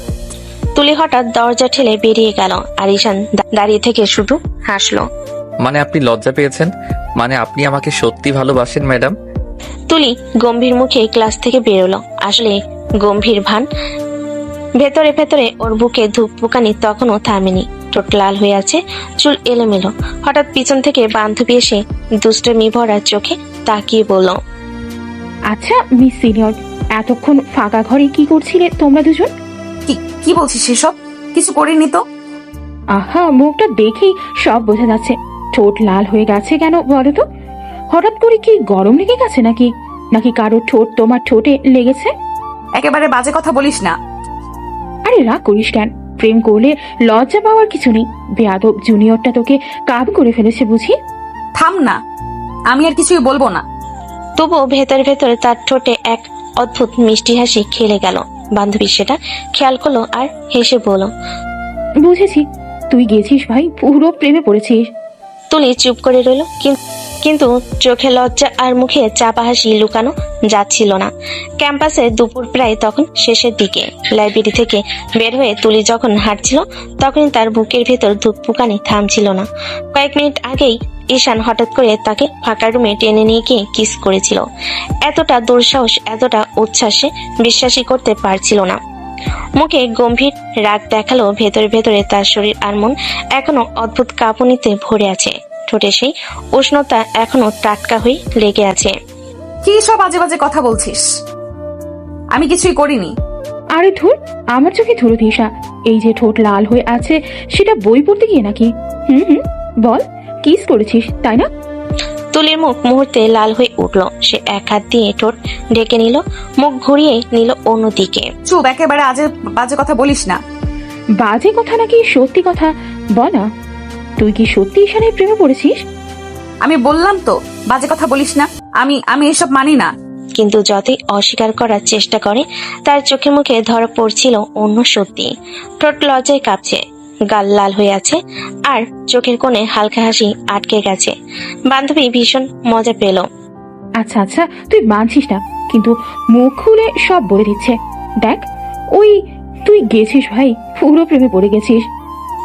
তুলি হঠাৎ দরজা ঠেলে বেরিয়ে গেল, আর ঈশান দাঁড়িয়ে থেকে শুধু হাসলো। মানে আপনি লজ্জা পেয়েছেন? মানে আপনি আমাকে সত্যি ভালোবাসেন ম্যাডাম? তুলি গম্ভীর মুখে ক্লাস থেকে বেরোলো। আসলে গম্ভীর ভান, ভেতরে ভেতরে ওর বুকে ধূপপুকানি তখনও থামেনি। ঠোঁট লাল হয়ে আছে, চুল এলোমেলো। হঠাৎ পিছন থেকে বান্ধবী এসে দুষ্টমি ভরা চোখে তাকিয়ে বলল, আচ্ছা মিস সিনিয়র, এতক্ষণ ফাঁকা ঘরে কি করছিলে তোমরা দুজন? কি বলছিস সেসব? কিছু করিনি তো। আহা, মুখটা দেখেই সব বোঝা যাচ্ছে। ঠোঁট লাল হয়ে গেছে কেন বলো তো? হঠাৎ করে কি গরম লেগে গেছে নাকি? নাকি কারো ঠোঁট তোমার ঠোঁটে লেগেছে? একেবারে বাজে কথা বলিস না। আরে রাগ করিস কেন? প্রেম করলে লজ্জা পাওয়ার কিছু নেই। বেয়াদব জুনিয়রটা তোকে কাবু করে ফেলেছে বুঝি। থাম না, আমি আর কিছুই বলবো না। তবুও ভেতরে ভেতরে তার ঠোঁটে এক অদ্ভুত মিষ্টি হাসি খেলে গেল। বান্ধবী সেটা খেয়াল করলো আর হেসে বলল, বুঝেছি, তুই গেছিস ভাই, পুরো প্রেমে পড়েছিস। তুলি চুপ করে রইল, কিন্তু চোখে লজ্জা আর মুখে চাপা হাসি লুকানো যাচ্ছিল না। ক্যাম্পাসে দুপুর প্রায় তখন শেষের দিকে। লাইব্রেরি থেকে বের হয়ে তুলি যখন হাঁটছিল, তখনই তার বুকের ভেতর ধূপপুকানি থামছিল না। কয়েক মিনিট আগেই ঈশান হঠাৎ করে তাকে ফাঁকা রুমে টেনে নিয়ে গিয়ে কিস করেছিল। এতটা দুঃসাহস, এতটা উচ্ছ্বাসে বিশ্বাসই করতে পারছিল না। মুখে গম্ভীর রাগ দেখালো, ভেতরে ভেতরে তার শরীর আর মন এখনো অদ্ভুত কাঁপুনিতে ভরে আছে। ঠোঁটে সেই উষ্ণতা এখনো টাটকা হয়ে লেগে আছে। কি সব আজে বাজে কথা বলছিস? আমি কিছুই করিনি। আরে ধুর, আমার চোখে ধুলো দিশা। এই যে ঠোঁট লাল হয়ে আছে, সেটা বই পড়তে গিয়ে নাকি? বল, কিস করেছিস তাই না? তুলির মুখ মুহূর্তে লাল হয়ে উঠল। সে এক হাত দিয়ে ঠোঁট ঢেকে নিল, মুখ ঘুরিয়ে নিল অন্যদিকে। চুপ, একেবারে আজে বাজে কথা বলিস না। বাজে কথা নাকি সত্যি কথা বল না, তুই কি সত্যি ঈশানের প্রেমে পড়েছিস? আমি বললাম তো বাজে কথা বলিস না। আমি এসব মানি না। কিন্তু যতই অস্বীকার করার চেষ্টা করে তার চোখে মুখে ধরা পড়ছিল অন্য সত্যি। ঠোঁট লজ্জায় কাঁপছে, গাল লাল হয়ে আছে, আর চোখের কোণে হালকা হাসি আটকে গেছে। বান্ধবী ভীষণ মজা পেল। আচ্ছা আচ্ছা, তুই মানছিস না, কিন্তু মুখ খুলে সব বলে দিচ্ছে। দেখ, ওই তুই গেছিস ভাই, পুরো প্রেমে পড়ে গেছিস।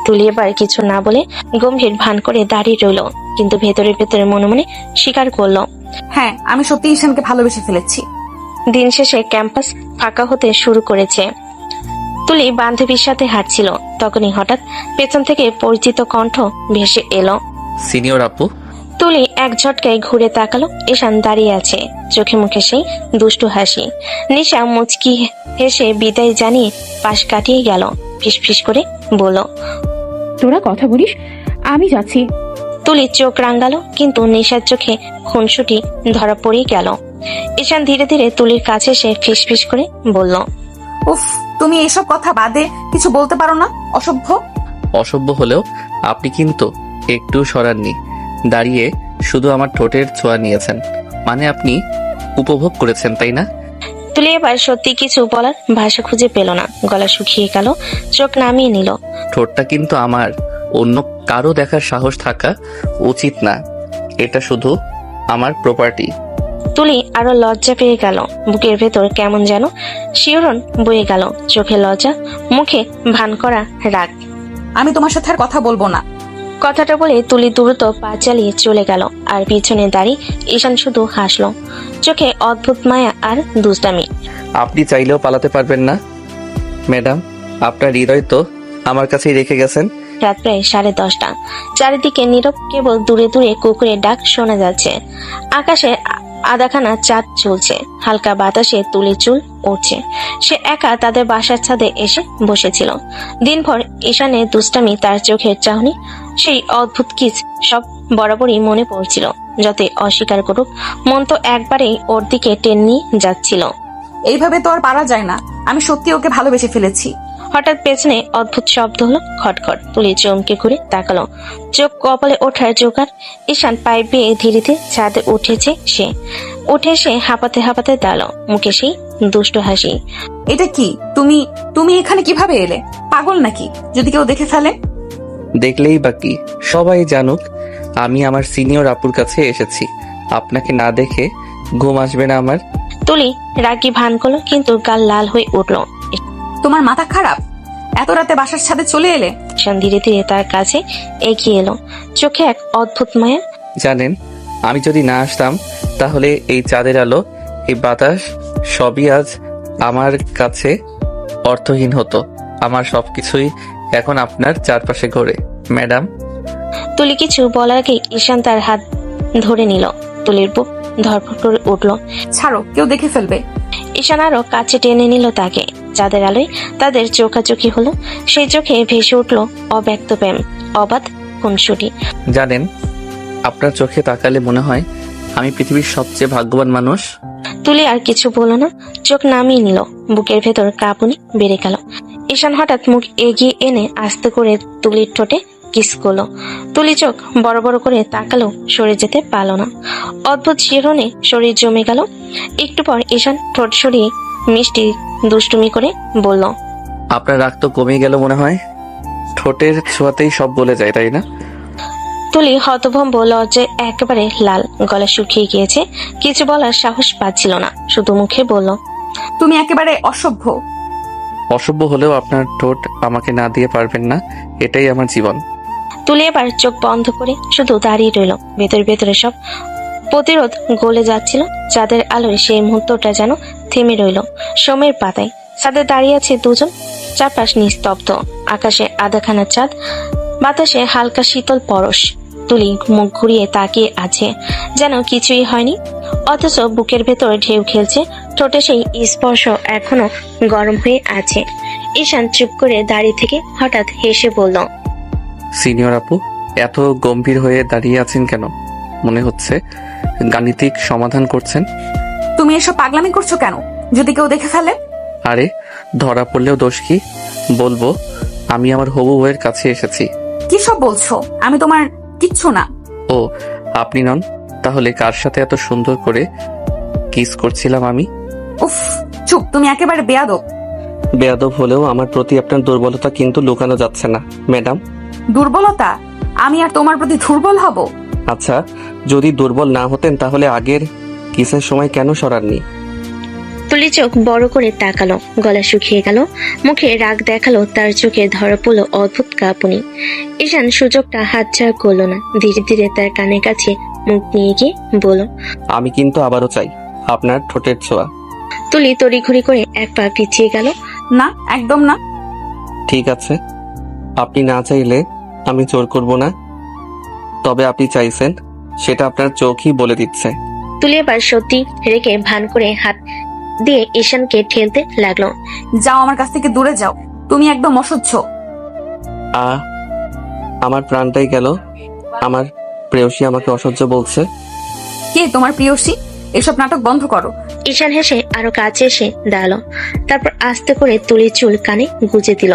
তুলি এবার কিছু না বলে গম্ভীর ভান করে দাঁড়িয়ে রইল, কিন্তু ভেতরে ভেতরে মনে মনে স্বীকার করলো, হ্যাঁ, আমি সত্যি ঈশানকে ভালোবেসে ফেলেছি। দিন শেষে ক্যাম্পাস ফাঁকা হতে শুরু করেছে। তুলি বান্ধবীর সাথে হাঁটছিল, তখনই হঠাৎ পেছন থেকে পরিচিত কণ্ঠ ভেসে এলো। সিনিয়র আপু। তুলি এক ঝটকায় ঘুরে তাকালো। ঈশান দাঁড়িয়ে আছে, চোখে মুখে সেই দুষ্টু হাসি। নিশা মুচকি হেসে বিদায় জানিয়ে পাশ কাটিয়ে গেল। ফিসফিস করে বলল, তোরা কথা বলিস, আমি যাচ্ছি। তুলি চোখ রাঙালো, কিন্তু নিশার চোখে খুনসুটি ধরা পড়ে গেল। ঈশান ধীরে ধীরে তুলির কাছে এসে ফিসফিস করে বলল, উফ, তুমি এসব কথা বাদে কিছু বলতে পারো না? অসভ্য। অসভ্য হলেও আপনি কিন্তু একটু সরাননি, দাঁড়িয়ে শুধু আমার ঠোঁটের ছোঁয়া নিয়েছেন, মানে আপনি উপভোগ করেছেন, তাই না? তুলি এবার সত্যি কিছু বলার ভাষা খুঁজে পেল না, গলা শুকিয়ে গেল, চোখ নামিয়ে নিল। ঠোঁটটা কিন্তু আমার, অন্য কারো দেখার সাহস থাকা উচিত না, এটা শুধু আমার প্রপার্টি। তুলি আরো লজ্জা পেয়ে গেল, বুকের ভেতর কেমন যেন শিহরণ বয়ে গেল, চোখে লজ্জা, মুখে ভান করা রাগ। আমি তোমার সাথে আর কথা বলবো না। কথাটা বলে তুলি দ্রুত পা চালিয়ে চলে গেল, আর পিছনে দাঁড়িয়ে ঈশান শুধু হাসলো, চোখে অদ্ভুত মায়া আর দুষ্টামি। আপনি চাইলেও পালাতে পারবেন না ম্যাডাম, আপনার হৃদয় তো আমার কাছেই রেখে গেছেন। রাত প্রায় 10:30। চারিদিকে নীরব, কেবল দূরে দূরে কুকুরের ডাক শোনা যাচ্ছে। আকাশে আধাখানা চাঁদ ঝুলছে, হালকা বাতাসে তুলি চুল উঠছে। সে একা তাদের বাসার ছাদে এসে বসেছিল। দিনভর ঈশানের দুষ্টামি, তার চোখের চাহনি, সেই অদ্ভুত কিস সব বরাবরই মনে পড়ছিল। যতই অস্বীকার করুক, মন তো একবারেই ওর দিকে টেনে নিয়ে যাচ্ছিল। এইভাবে তো আর পারা যায় না। আমি সত্যি ওকে ভালোবেসে ফেলেছি। হঠাৎ পেছনে অদ্ভুত শব্দ হলো, খটখট। তুলি চমকে ঘুরে তাকালো, চোখ কপালে ওঠার জোগাড়। ঈশান পাইপ বেয়ে ধীরে ধীরে ছাদে উঠেছে। সে উঠে এসে হাঁপাতে হাঁপাতে দাঁড়ালো, মুখে সেই দুষ্ট হাসি। এটা কি? তুমি এখানে কিভাবে এলে? পাগল নাকি? যদি কেউ দেখে ফেলে? দেখলেই বা কি, সবাই জানুক আমি আমার সিনিয়র আপুর কাছে এসেছি। আপনাকে না দেখে ঘুম আসবে না আমার। তুলি রাগি ভান করলো, কিন্তু গাল লাল হয়ে উঠলো। তোমার মাথা খারাপ? এত রাতে বাসার ছাদে চলে এলে? ঈশান ধীরে ধীরে তার কাছে এগিয়ে এলো, চোখে এক অদ্ভুত মায়া। জানেন, আমি যদি না আসতাম তাহলে এই চাঁদের আলো, এই বাতাস সবই আজ আমার কাছে অর্থহীন হতো। আমার সবকিছুই এখন আপনার চারপাশে ঘোরে ম্যাডাম। তুলি কিছু বলার আগে ঈশান তার হাত ধরে নিল। তুলির বুক ধরফর করে উঠলো। ছাড়ো, কেউ দেখে ফেলবে। ঈশান আরো কাছে টেনে নিল তাকে। চাঁদের আলোয় তাদের চোখাচোখি হলো, সেই চোখে ভেসে উঠলো অব্যক্ত প্রেম, অবাধ খুনসুটি। জানেন, আপনার চোখে তাকালে মনে হয় আমি পৃথিবীর সবচেয়ে ভাগ্যবান মানুষ। তুলি আর কিছু বলল না, চোখ নামিয়ে নিল। বুকের ভেতর কাঁপুনি বেড়ে গেল। ঈশান হঠাৎ মুখ এগিয়ে এনে আস্তে করে তুলির ঠোঁটে কিস করলো। তুলি চোখ বড় বড় করে তাকালো, সরে যেতে পারল না। অদ্ভুত শিহরণে শরীর জমে গেল। একটু পর ঈশান ঠোঁট সরিয়ে মিষ্টি দুষ্টুমি করে বলল, আপনার রাগ তো কমে গেল মনে হয়। ঠোঁটের ছোঁয়াতেই সব বলে যায়, তাই না? তুলি হতভম্ব, লজ্জায় একেবারে লাল, গলা শুকিয়ে গিয়েছে। কিছু বলার সাহস পাচ্ছিল না, শুধু মুখে বলল, তুমি একেবারে অসভ্য। অসভ্য হলেও আপনার ঠোঁট আমাকে না দিয়ে পারবেন না, এটাই আমার জীবন। তুলি এবার চোখ বন্ধ করে শুধু দাঁড়িয়ে রইল। ভেতরে ভেতরে সব প্রতিরোধ গলে যাচ্ছিল। চাঁদের আলোয় সেই মুহূর্তটা যেন থেমে রইল সময়ের পাতায়। ছাদে দাঁড়িয়ে আছে দুজন, চারপাশ নিস্তব্ধ। আকাশে আধাখানা চাঁদ, বাতাসে হালকা শীতল পরশ। তুলি মুখ ঘুরিয়ে তাকিয়ে আছে, যেন কিছুই হয়নি, অথচ বুকের ভেতর ঢেউ খেলছে। ঠোঁটে সেই স্পর্শ এখনো গরম হয়ে আছে। ঈশান চুপ করে দাঁড়িয়ে থেকে হঠাৎ হেসে বলল, সিনিয়র আপু, এত গম্ভীর হয়ে দাঁড়িয়ে আছেন কেন? মনে হচ্ছে গাণিতিক সমাধান করছেন। তুমি এসব পাগলামি করছো কেন? যদি কেউ দেখে ফেলে? আরে, ধরা পড়লেও দোষ কি? বলবো আমি আমার হবু বউয়ের কাছে এসেছি। কি সব বলছো? আমি তোমার কিচ্ছু না। ও, আপনি নন? তাহলে কার সাথে এত সুন্দর করে কিস করছিলাম আমি? উফ, চুপ, তুমি একেবারে বেয়াদব। বেয়াদব হলেও আমার প্রতি আপনার দুর্বলতা কিন্তু লুকানো যাচ্ছে না ম্যাডাম। দুর্বলতা? আমি আর তোমার প্রতি দুর্বল হব? আচ্ছা, যদি দুর্বল না হতেন তাহলে আগের কিসের সময় কেন সরাননি? তুলি চোখ বড় করে তাকালো, গলা শুকিয়ে গেল, মুখে রাগ দেখালো, তার চোখে ধরা পড়লো অদ্ভুত কাঁপুনি। ঈশান সুযোগটা হাতছাড়া করলো না, ধীরে ধীরে তার কানের কাছে মুখ নিয়ে গিয়ে বলল, আমি কিন্তু আবারও চাই আপনার ঠোঁটের ছোঁয়া। তুলি তড়িঘড়ি করে এক পা পিছিয়ে গেল। না, একদম না। ঠিক আছে, আপনি না চাইলে আমি জোর করব না, তবে আপনি চাইছেন সেটা আপনার চোখই বলে দিচ্ছে। তুলি এবার সত্যি রেখে ভান করে হাত দিয়ে ঈশানকে ঠেলতে লাগলো। যাও, আমার কাছ থেকে দূরে যাও, তুমি একদম অসহ্য। আমার প্রাণটাই গেল। আমার প্রেয়সী আমাকে অসহ্য বলছে। কে তোমার প্রিয়সী? এসব নাটক বন্ধ করো। ঈশান হেসে আরো কাছে এসে দাঁড়ালো, তারপর আস্তে করে তুলির চুল কানে গুজে দিল।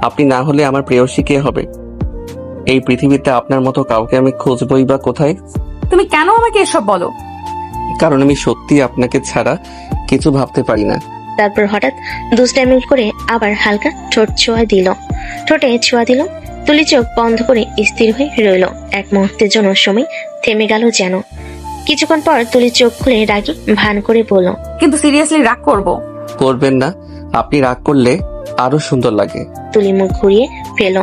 আপনি না হলে আমার প্রেয়সী কে হবে? এই পৃথিবীতে আপনার মতো কাউকে আমি খুঁজবই বা কোথায়? তুমি কেন আমাকে এসব বলো? কারণ আমি সত্যি আপনাকে ছাড়া কিছু ভাবতে পারি না। তারপর হঠাৎ দুষ্টামি করে আবার হালকা ঠোঁটে ছোঁয়া দিল। তুলি চোখ বন্ধ করে স্থির হয়ে রইল। এক মুহূর্তের জন্য সময় থেমে গেল যেন। কিছুক্ষণ পর তুলি চোখ খুলে রাগি ভান করে বলল, কিন্তু সিরিয়াসলি রাগ করব? করবেন না, আপনি রাগ করলে আরো সুন্দর লাগে। তুলি মুখ ঘুরিয়ে ফেল,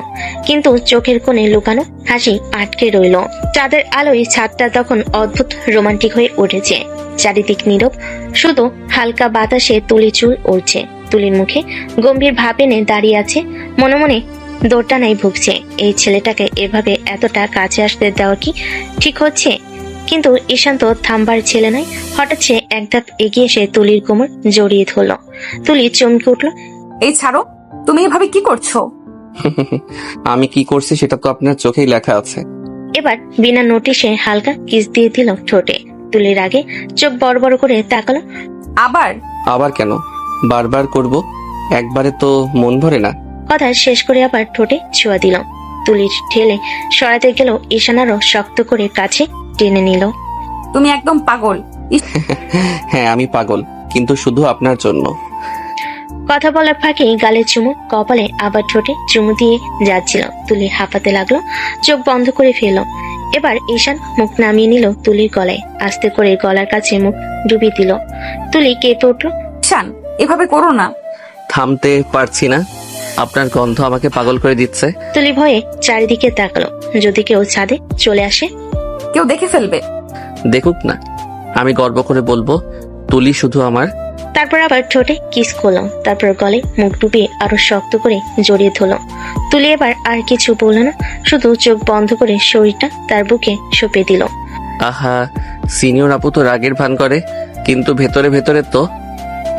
কিন্তু চোখের কোণে লুকানো হাসি আটকে রইল। চাঁদের আলোয় ছাদটা তখন অদ্ভুত রোমান্টিক হয়ে উঠেছে। চারিদিক নীরব, শুধু হালকা বাতাসে তুলি চুল উড়ছে। তুলির মুখে গম্ভীর ভাব এনে দাঁড়িয়ে আছে, মনে মনে দোটানায় ভুগছে। এই ছেলেটাকে এভাবে এতটা কাছে আসতে দেওয়া কি ঠিক হচ্ছে? কিন্তু ঈশান তো থামবার ছেলে নয়। হঠাৎ সে এক ধাপ এগিয়ে এসে তুলির কোমর জড়িয়ে ধরল। তুলি চমকে উঠল। এই ছাড়ো, তুমি এভাবে কি করছো? আমি কি করছি সেটা তো আপনার চোখেই লেখা আছে। এবার বিনা নোটিশে হালকা কিস দিয়ে দিল ঠোঁটে। তুলির আগে চোখ বড় বড় করে তাকালো। আবার কেন? বারবার করব? একবারে তো মন ভরে না। কথা শেষ করে আবার ঠোঁটে ছোঁয়া দিল। তুলির ঠেলে সরাতে গেল, ঈশান আরো শক্ত করে কাছে টেনে নিল। তুমি একদম পাগল। হ্যাঁ, আমি পাগল, কিন্তু শুধু আপনার জন্য। কথা বলার ফাঁকে গালে চুমু, কপালে আবার ঠোঁটে চুমু দিয়ে যাচ্ছিল। তুলি হাঁপাতে লাগলো, চোখ বন্ধ করে ফেলল। এবার ঈশান মুখ নামিয়ে নিল তুলির গলায়, আস্তে করে গলার কাছে মুখ ডুবিয়ে দিল। তুলি কেঁপে উঠল। ঈশান, এভাবে করো না। থামতে পারছি না, আপনার গন্ধ আমাকে পাগল করে দিচ্ছে। তুলি ভয়ে চারিদিকে তাকালো, যদি কেউ ছাদে চলে আসে। কেউ দেখে ফেলবে। দেখুক না, আমি গর্ব করে বলবো তুলি শুধু আমার। তারপর আবার ঠোঁটে কিস করলো, তারপর গলে মুখ ডুবিয়ে আরো শক্ত করে জড়িয়ে ধরল। তুলি এবার আর কিছু বলল না, শুধু চোখ বন্ধ করে শরীরটা তার বুকে সঁপে দিল। আহা, সিনিয়র আপু তো রাগের ভান করে, কিন্তু ভেতরে ভেতরে তো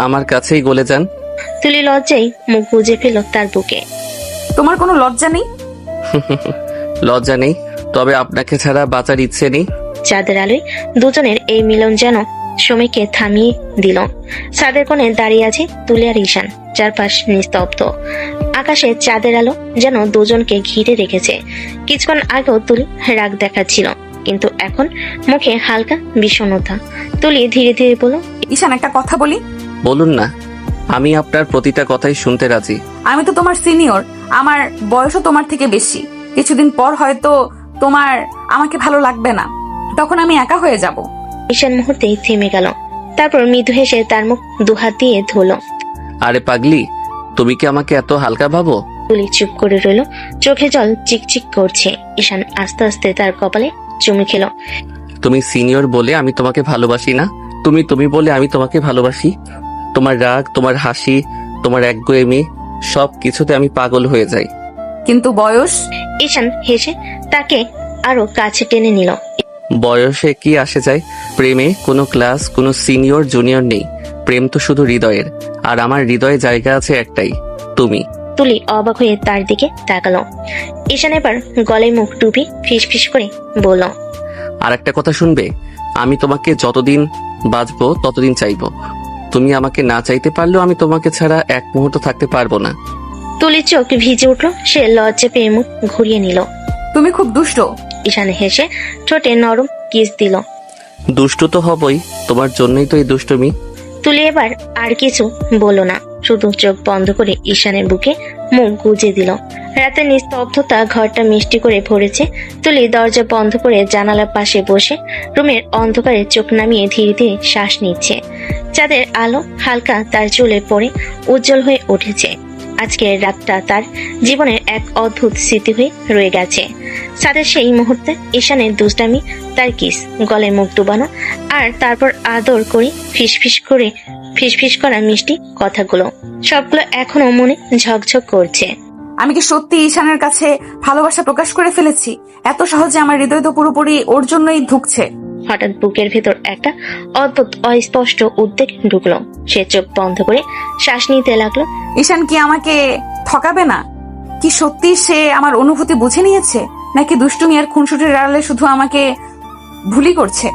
আমার কাছেই গলে যান। তুলি লজ্জায় মুখ গুজে ফেল তার বুকে। তোমার কোনো লজ্জা নেই? লজ্জা নেই, তবে আপনাকে ছাড়া বাঁচার ইচ্ছে নেই। চাঁদের আলোয় দুজনের এই মিলন যেন সময়কে থামিয়ে দিল। ছাদের কোণে দাঁড়িয়ে আছে তুলি আর ঈশান, চারপাশ নিস্তব্ধ। আকাশে চাঁদের আলো যেন দুজনকে ঘিরে রেখেছে। কিছুক্ষণ আগেও তুলি রাগ দেখাচ্ছিল, কিন্তু এখন মুখে হালকা বিষণ্ণতা। তুলি ধীরে ধীরে বলল, ঈশান, একটা কথা বলি। বলুন না, আমি আপনার প্রতিটা কথাই শুনতে রাজি। আমি তো তোমার সিনিয়র, আমার বয়সও তোমার থেকে বেশি। কিছুদিন পর হয়তো তোমার আমাকে ভালো লাগবে না, তখন আমি একা হয়ে যাব। ঈশান মুহূর্তেই থেমে গেল, তারপর মৃদু হেসে তার মুখ দুহাত দিয়ে ধরল। আরে পাগলি, তুমি কি আমাকে এত হালকা ভাবো? তুলি চুপ করে রইল, চোখে জল চিকচিক করছে। ঈশান আস্তে আস্তে তার কপালে চুমু খেল। তুমি সিনিয়র বলে আমি তোমাকে ভালোবাসি না, তুমি বলে আমি তোমাকে ভালোবাসি। তোমার রাগ, তোমার হাসি, তোমার একগুঁয়েমি, সব কিছুতে আমি পাগল হয়ে যাই। কিন্তু বয়স? ঈশান হেসে তাকে আরো কাছে টেনে নিল। বয়সে কি আসে যায়? প্রেমে কোনো ক্লাস, কোনো সিনিয়র জুনিয়র নেই। প্রেম তো শুধু হৃদয়ের, আর আমার হৃদয়ে জায়গা আছে একটাই, তুমি। তুলি অবাক হয়ে তার দিকে তাকালো। ঈশান এবার গলায় মুখ ডুবি ফিস ফিস করে বলল, আর একটা কথা শুনবে? আমি তোমাকে যতদিন বাঁচবো ততদিন চাইবো। তুমি আমাকে না চাইতে পারলেও আমি তোমাকে ছাড়া এক মুহূর্ত থাকতে পারবো না। তুলির চোখ ভিজে উঠল, সে লজ্জা পেয়ে মুখ ঘুরিয়ে নিল। তুমি খুব দুষ্ট। ঈশান হেসে ঠোঁটে নরম কিস দিল। দুষ্টু তো হবই, তোমার জন্যই তো এই দুষ্টুমি। তুলি এবার আর কিছু বলল না, শুধু চোখ বন্ধ করে ঈশানের বুকে মুখ গুজে দিল। রাতের নিস্তব্ধতা ঘরটা মিষ্টি করে ভরেছে। তুলি দরজা বন্ধ করে জানালার পাশে বসে রুমের অন্ধকারে চোখ নামিয়ে ধীরে ধীরে শ্বাস নিচ্ছে। চাঁদের আলো হালকা তার চুলে পড়ে উজ্জ্বল হয়ে উঠেছে। আজকের রাতটা তার জীবনের এক অদ্ভুত স্মৃতি হয়ে রয়ে গেছে। সাদের সেই মুহূর্তে ঈশানের দুষ্টামি, তার কিস, গলায় মুখ ডুবানো, আর তারপর আদর করে ফিসফিস করা মিষ্টি কথাগুলো, সবগুলো এখনো মনে ঝকঝক করছে। আমি কি সত্যি ঈশানের কাছে ভালোবাসা প্রকাশ করে ফেলেছি? এত সহজে আমার হৃদয় তো পুরোপুরি ওর জন্যই ধুকছে। হঠাৎ বুকের ভেতর একটা অদ্ভুত অস্পষ্ট উদ্বেগ ঢুকলো। সে চোখ বন্ধ করে শ্বাস নিতে লাগলো। ঈশান কি আমাকে ঠকাবে না? কি সত্যি সে আমার অনুভূতি বুঝে নিয়েছে, নাকি দুষ্টুমি আর খুনসুটির আড়ালে শুধু আমাকে ভুলি করছে?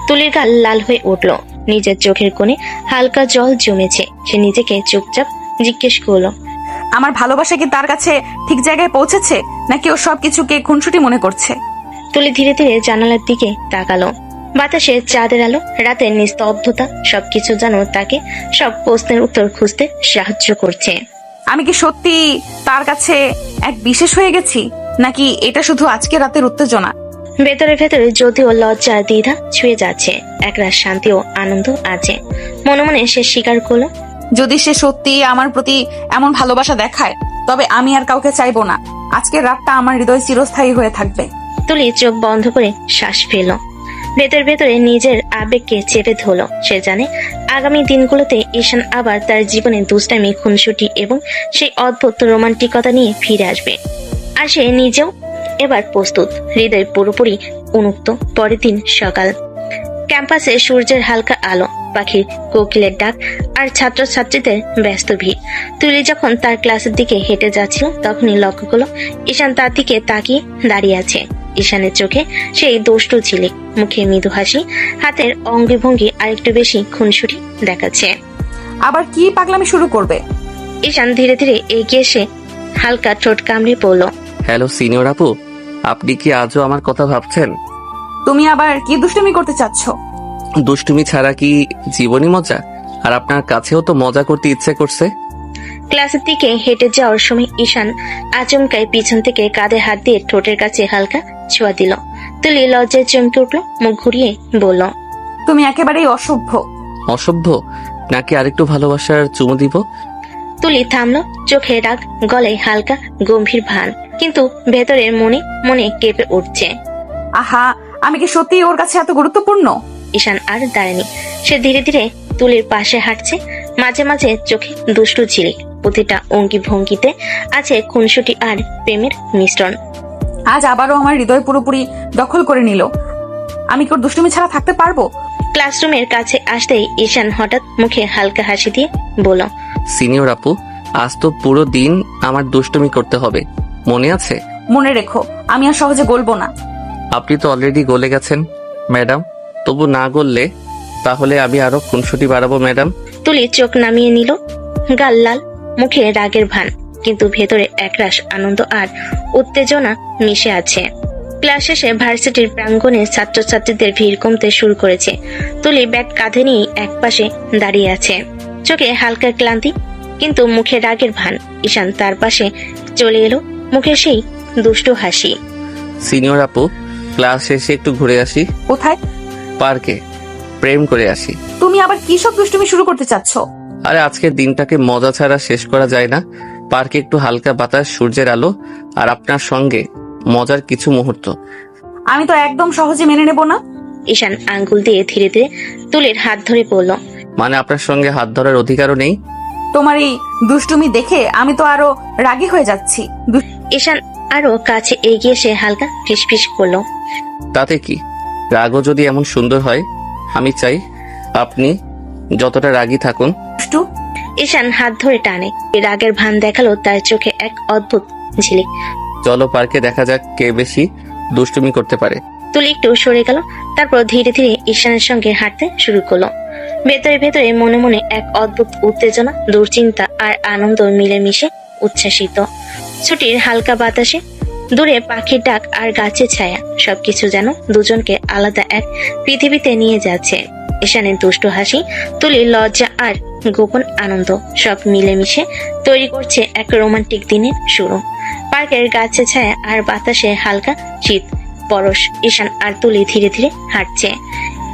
তুলির গাল লাল হয়ে উঠলো, নিজের চোখের কোণে হালকা জল জমেছে। সে নিজেকে চুপচাপ জিজ্ঞেস করলো, আমার ভালোবাসা কি তার কাছে ঠিক জায়গায় পৌঁছেছে, নাকি ও সবকিছুকে খুনসুটি মনে করছে? তুলি ধীরে ধীরে জানালার দিকে তাকালো। বাতাসে চাঁদের আলো, রাতের নিস্তব্ধতা, সবকিছু যেন তাকে সব প্রশ্নের উত্তর খুঁজতে সাহায্য করছে। আমি কি সত্যি তার কাছে এক বিশেষ হয়ে গেছি, নাকি এটা শুধু আজকে রাতের উত্তেজনা? ভেতরে ভেতরে যদিও লজ্জা দ্বিধা ছুঁয়ে যাচ্ছে, একরাশ শান্তি ও আনন্দ আছে। মনে মনে সে স্বীকার করলো, যদি সে সত্যি আমার প্রতি এমন ভালোবাসা দেখায়, তবে আমি আর কাউকে চাইবো না। আজকের রাতটা আমার হৃদয় চিরস্থায়ী হয়ে থাকবে। তুলি চোখ বন্ধ করে শ্বাস ফেলল। ভেতর ভেতরে নিজের আবেগকে চেপে ধরল। সে জানে আগামী দিনগুলোতে ঈশান আবার তার জীবনে দুষ্টামি, খুনসুটি এবং সেই অদ্ভুত রোমান্টিকতা নিয়ে ফিরে আসবে। আর সে নিজেও এবার প্রস্তুত, হৃদয় পুরোপুরি উন্মুক্ত। পরের দিন সকাল, ক্যাম্পাসে সূর্যের হালকা আলো, পাখির কোকিলের ডাক আর ছাত্রছাত্রীদের ব্যস্ত ভিড়। তুলি যখন তার ক্লাসের দিকে হেঁটে যাচ্ছিল, তখনই লক্ষ্য করলো ঈশান তার দিকে তাকিয়ে দাঁড়িয়ে আছে। ঈশানের চোখে সেই দুষ্টু ঝিলিক, মুখে মৃদু হাসি, হাতের অঙ্গি ভঙ্গি আরেকটু বেশি খুনসুটি দেখাচ্ছে। আবার কি পাগলামি শুরু করবে? ঈশান ধীরে ধীরে এগিয়ে এসে হালকা ঠোঁট কামড়ে পড়ল। হ্যালো সিনিয়র আপু, আপনি কি আজও আমার কথা ভাবছেন? তুমি আবার কি দুষ্টুমি করতে চাচ্ছ? দুষ্টুমি ছাড়া কি জীবনই মজা? আর আপনার কাছেও তো মজা করতে ইচ্ছে করছে। ক্লাসের দিকে হেঁটে যাওয়ার সময় ঈশান আচমকায় পিছন থেকে কাঁধে হাত দিয়ে ঠোঁটের কাছে হালকা ছোঁয়া দিল। তুলি লজ্জায় চমকে উঠল, মুখ ঘুরিয়ে বলল, তুমি একেবারেই অসভ্য। অসভ্য? নাকি আরেকটু ভালোবাসার চুমু দিব? তুলি থামলো, চোখে রাগ, গলায় হালকা গম্ভীর ভান, কিন্তু ভেতরের মনে মনে কেঁপে উঠছে। আহা, আমি কি সত্যি ওর কাছে এত গুরুত্বপূর্ণ? ঈশান আর দাঁড়ায়নি। সে ধীরে ধীরে তুলির পাশে হাঁটছে, মাঝে মাঝে চোখে দুষ্টু ঝিলিক, প্রতিটা অঙ্গি ভঙ্গিতে আছে খুনসুটি আর প্রেমের মিশ্রণ। আজ আবারও আমার হৃদয় পুরোপুরি দখল করে নিল। আমি কি ওর দুষ্টুমি ছাড়া থাকতে পারবো? ক্লাসরুমের কাছে আসতেই ঈশান হঠাৎ মুখে হালকা হাসি দিয়ে বলল, সিনিয়র আপু, আজ তো পুরো দিন আমার দুষ্টুমি করতে হবে, মনে আছে? মনে রেখো, আমি আর সহজে গলবো না। আপনি তো অলরেডি গলে গেছেন ম্যাডাম, তবু না গললে তাহলে আমি আরো খুনসুটি বাড়াবো ম্যাডাম। তুলি চোখ নামিয়ে নিল, গাল লাল, মুখে রাগের ভান, কিন্তু ভেতরে একরাশ আনন্দ আর উত্তেজনা মিশে আছে। ক্লাস শেষে ভার্সিটির প্রাঙ্গণে ছাত্রছাত্রীদের ভিড় কমতে শুরু করেছে। তুলি ব্যাগ কাঁধে নিয়ে একপাশে দাঁড়িয়ে আছে, চোখে হালকা ক্লান্তি, কিন্তু মুখে রাগের ভান। ঈশান তার পাশে চলে এলো, মুখে সেই দুষ্টু হাসি। সিনিয়র আপু, ক্লাস শেষে একটু ঘুরে আসি। কোথায়? পার্কে, প্রেম করে আসি। তুমি আবার কি সব দুষ্টুমি শুরু করতে চাচ্ছ? আরে আজকের দিনটাকে মজা ছাড়া শেষ করা যায় না। পার্কে একটু হালকা বাতাস, সূর্যের আলো আর আপনার সঙ্গে মজার কিছু মুহূর্ত। আমি তো একদম সহজে মেনে নেব না। ঈশান আঙ্গুল দিয়ে ধীরে ধীরে তুলির হাত ধরে পড়ল। মানে আপনার সঙ্গে হাত ধরার অধিকারও নেই? তোমার এই দুষ্টুমি দেখে আমি তো আরো রাগী হয়ে যাচ্ছি। ঈশান আরো কাছে এগিয়ে এসে হালকা ফিসফিস করলো, তাতে কি? রাগও যদি এমন সুন্দর হয়, আমি চাই আপনি যতটা রাগী থাকুন। দুষ্টু। ঈশান হাত ধরে টানে, রাগের ভান দেখালো তার চোখে এক অদ্ভুত ঝিলিক। চলো পার্কে দেখা যাক কে বেশি দুষ্টুমি করতে পারে। তুলি একটু সরে গেল, তারপর ধীরে ধীরে ঈশানের সঙ্গে হাঁটতে শুরু করলো। ভেতরে ভেতরে মনে মনে এক অদ্ভুত উত্তেজনা, দুশ্চিন্তা আর আনন্দ মিলেমিশে উচ্ছ্বাসিত। ছুটির হালকা বাতাসে দূরে পাখির ডাক আর গাছের ছায়া সবকিছু যেন দুজনকে আলাদা এক পৃথিবীতে নিয়ে যাচ্ছে। ঈশানের দুষ্টু হাসি, তুলির লজ্জা আর গোপন আনন্দ সব মিলেমিশে তৈরি করছে এক রোমান্টিক দিনের শুরু। পার্কের গাছের ছায়া আর বাতাসে হালকা শীত পরশ। ঈশান আর তুলি ধীরে ধীরে হাঁটছে।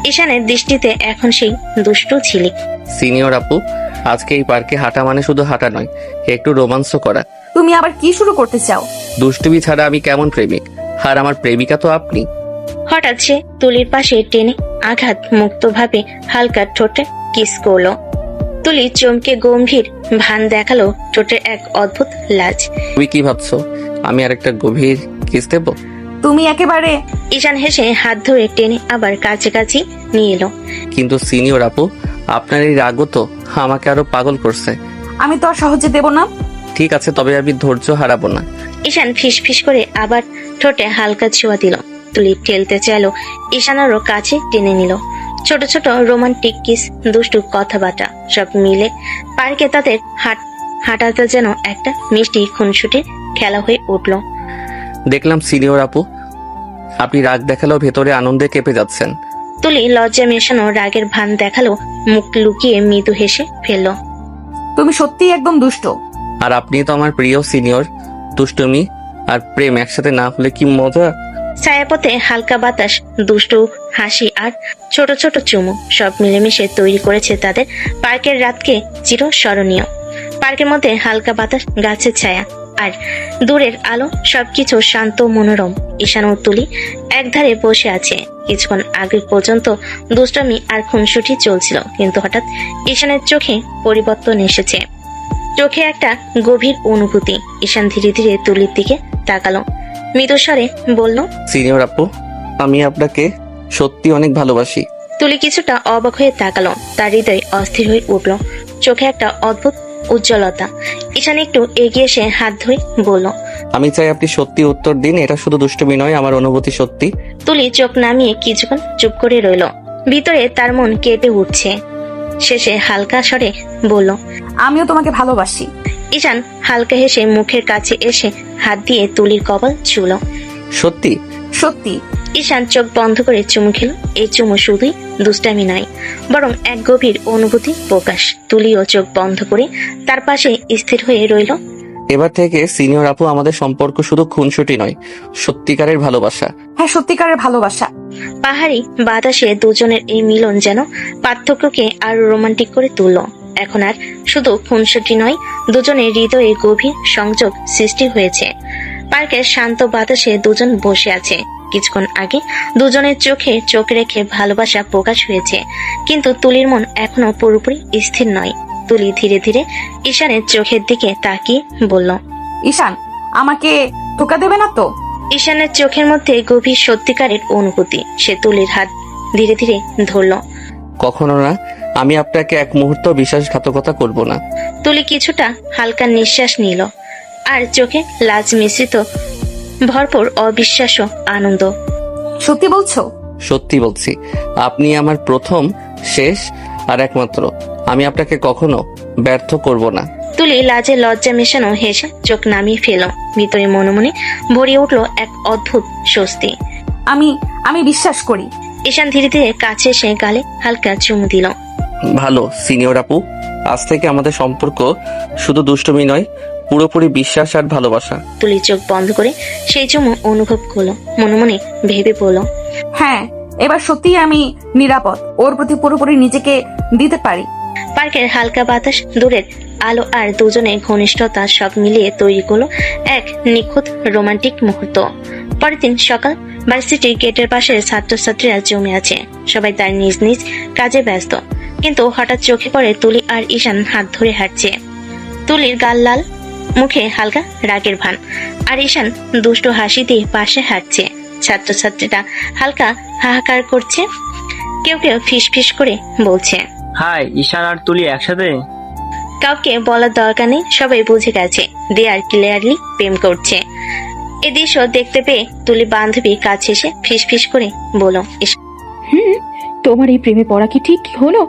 ঈশানের দৃষ্টিতে এখন সেই দুষ্টু ঝিলিক। সিনিয়র আপু, আজকে এই পার্কে হাঁটা মানে শুধু হাঁটা নয়, একটু রোমান্স করা। তুমি আবার কি শুরু করতে চাও? দুষ্টুমি ছাড়া আমি কেমন প্রেমিক, আর আমার প্রেমিকা তো আপনি। হঠাৎ সে তুলির পাশে টেনে আঘাত মুক্ত ভাবে হালকা ঠোঁটে কিস করলো। তুলি চমকে গম্ভীর ভান দেখালো, ঠোঁটে এক অদ্ভুত লাজ। তুমি কি ভাবছো আমি আরেকটা গভীর কিস দেবো? তুমি একেবারে। ঈশান হেসে হাত ধরে টেনে আবার কাছাকাছি নিয়ে এলো। কিন্তু সিনিয়র আপু, আপনার এই রাগও তো আমাকে আরো পাগল করছে। আমি তো আর সহজে দেব না। ঠিক আছে, তবে আমি ধৈর্য হারাবো না। ঈশান ফিসফিস করে আবার ঠোঁটে হালকা ছোঁয়া দিল। তুলি ঠেলতে চাইলো, ঈশান আরো কাছে টেনে নিল। ছোট ছোট রোমান্টিক কিস, দুষ্টু কথাবার্তা সব মিলে পার্কে তাদের হাঁটাতে যেন একটা মিষ্টি খুনসুটির খেলা হয়ে উঠল। দেখলাম সিনিয়র আপু, আপনি রাগ দেখালেও ভেতরে আনন্দে কেঁপে যাচ্ছেন। তুলি লজ্জা মেশানো রাগের ভান দেখালো, মুখ লুকিয়ে মৃদু হেসে ফেলল। তুমি সত্যিই একদম দুষ্ট। আর আপনি তো আমার প্রিয় সিনিয়র। দুষ্টুমি আর প্রেম একসাথে না হলে কি মজা। ছায়াপথে হালকা বাতাস, দুষ্টু হাসি আর ছোট ছোট চুমু সব মিলেমিশে তৈরি করেছে তাদের পার্কের রাতকে চিরস্মরণীয়। পার্কের মধ্যে হালকা বাতাস, গাছের ছায়া আর দূরের আলো সবকিছু শান্ত মনোরম। ঈশান ও তুলি একধারে বসে আছে। কিছুক্ষণ আগে পর্যন্ত দুষ্টমি আর খুনসুটি চলছিল, কিন্তু হঠাৎ ঈশানের চোখে পরিবর্তন এসেছে। চোখে একটা গভীর অনুভূতি। ঈশান ধীরে ধীরে তুলির দিকে তাকালো, মৃদুস্বরে বলল, সিনিয়র আপু, আমি আপনাকে সত্যি অনেক ভালোবাসি। তুলি কিছুটা অবাক হয়ে তাকালো, তার হৃদয় অস্থির হয়ে উঠল, চোখে একটা অদ্ভুত উজ্জ্বলতা। ঈশান একটু এগিয়ে এসে হাত ধরে বলল, আমি চাই আপনি সত্যি উত্তর দিন, এটা শুধু দুষ্টুমি নয়, আমার অনুভূতি সত্যি। তুলি চোখ নামিয়ে কিছুক্ষণ চুপ করে রইল। ভিতরে তার মন কেঁপে উঠছে। শেষে হালকা স্বরে বলল, আমিও তোমাকে ভালোবাসি। ঈশান হালকা হেসে মুখের কাছে এসে হাত দিয়ে তুলির কপাল ছুঁল। সত্যি? সত্যি। ঈশান চোখ বন্ধ করে চুমু খেল। এই চুমু শুধুই দুষ্টামি নয়, বরং এক গভীর অনুভূতি প্রকাশ। তুলিও চোখ বন্ধ করে তার পাশে স্থির হয়ে রইল। এবার থেকে সিনিয়র আপু, আমাদের সম্পর্ক শুধু খুনসুটি নয়, সত্যিকারের ভালোবাসা। হ্যাঁ, সত্যিকারের ভালোবাসা। পাহাড়ি বাতাসে দুজনের এই মিলন যেন পার্থক্যকে আরো রোমান্টিক করে তুলল। এখন আর শুধু খুনসুটি নয়, দুজনের হৃদয়ে গভীর সংযোগ সৃষ্টি হয়েছে। পার্কের শান্ত বাতাসে দুজন বসে আছে। কিছুক্ষণ আগে দুজনের চোখে চোখ রেখে ভালোবাসা প্রকাশ হয়েছে, কিন্তু তুলির মন এখনো পুরোপুরি স্থির নয়। তুলি ধীরে ধীরে ঈশানের চোখের দিকে তাকিয়ে বলল, ঈশান, আমাকে ধোকা দেবে না তো? ঈশানের চোখের মধ্যে গভীর সত্যিকারের অনুভূতি। সে তুলির হাত ধীরে ধীরে ধরল। কখনো না, আমি আপনাকে এক মুহূর্ত বিশ্বাসঘাতকতা করব না। তুলি কিছুটা হালকা নিঃশ্বাস নিল, আর চোখে লাজ মিশ্রিত ভরপুর অবিশ্বাস ও আনন্দ। সত্যি বলছো? সত্যি বলছি, আপনি আমার প্রথম, শেষ আর একমাত্র। আমি আপনাকে কখনো ব্যর্থ করব না। তুলি লাজে লজ্জা মেশানো হেসে চোখ নামিয়ে ফেল। ভিতরে মনে মনে ভরিয়ে উঠল এক অদ্ভুত স্বস্তি। আমি বিশ্বাস করি। ঈশান ধীরে ধীরে কাছে এসে গালে হালকা চুমু দিল। ভালো সিনিয়র আপু, আজ থেকে আমাদের সম্পর্ক শুধু দুষ্টুমি নয়, পুরোপুরি বিশ্বাস আর ভালোবাসা। তুলি চোখ বন্ধ করে সেই চুমু অনুভব করলো। মনে মনে ভেবে বলল, হ্যাঁ, এবার সত্যি আমি নিরাপদ। ওর প্রতি পুরোপুরি নিজেকে দিতে পারি। পার্কের হালকা বাতাস, দূরের আলো আর দুজনের ঘনিষ্ঠতা সব মিলিয়ে তৈরি করলো এক নিখুঁত রোমান্টিক মুহূর্ত। পরের দিন সকাল, ভার্সিটির গেটের পাশে ছাত্রছাত্রীরা জমে আছে। সবাই তার নিজ নিজ কাজে ব্যস্ত, কিন্তু হঠাৎ চোখে পড়ে তুলি আর ঈশান হাত ধরে হাঁটছে। তুলির গাল লাল, মুখে হালকা রাগের ভান, আর ঈশান দুষ্টু হাসি দিয়ে পাশে হাঁটছে। ছাত্রছাত্রীরা হালকা হাহাকার করছে, কেউ কেউ ফিস ফিস করে বলছে, হাই, ঈশান আর তুলি একসাথে? কাউকে বলার দরকার নেই, সবাই বুঝে গেছে দে আর ক্লিয়ারলি প্রেম করছে। এ দৃশ্য দেখতে পেয়ে তুলি বান্ধবী কাছে এসে ফিস ফিস করে বলো, তোমার এই প্রেমে পড়া কি ঠিক হলো?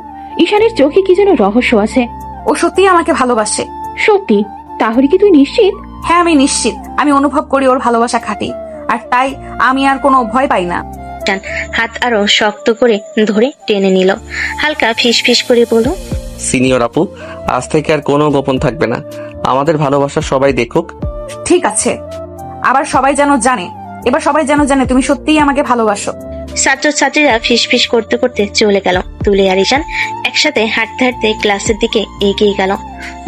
ঈশানের চোখে কি যেন রহস্য আছে। ও সত্যিই আমাকে ভালোবাসে। সত্যি? তাহলে কি তুই নিশ্চিত? হ্যাঁ, আমি নিশ্চিত। আমি অনুভব করি ওর ভালোবাসা খাঁটি, আর তাই আমি আর কোনো ভয় পাই না। হাত আরো শক্ত করে ধরে টেনে নিল। হালকা ফিসফিস করে বলল, সিনিয়র আপু, আজ থেকে আর কোনো গোপন থাকবে না। আমাদের ভালোবাসা সবাই দেখুক। ঠিক আছে, আবার সবাই যেন জানে, এবার সবাই যেন জানে তুমি সত্যিই আমাকে ভালোবাসো। ছাত্রছাত্রীরা ফিসফিস করতে করতে চলে গেল। তুলি আর ঈশান একসাথে হাঁটতে হাঁটতে ক্লাসের দিকে এগিয়ে গেল।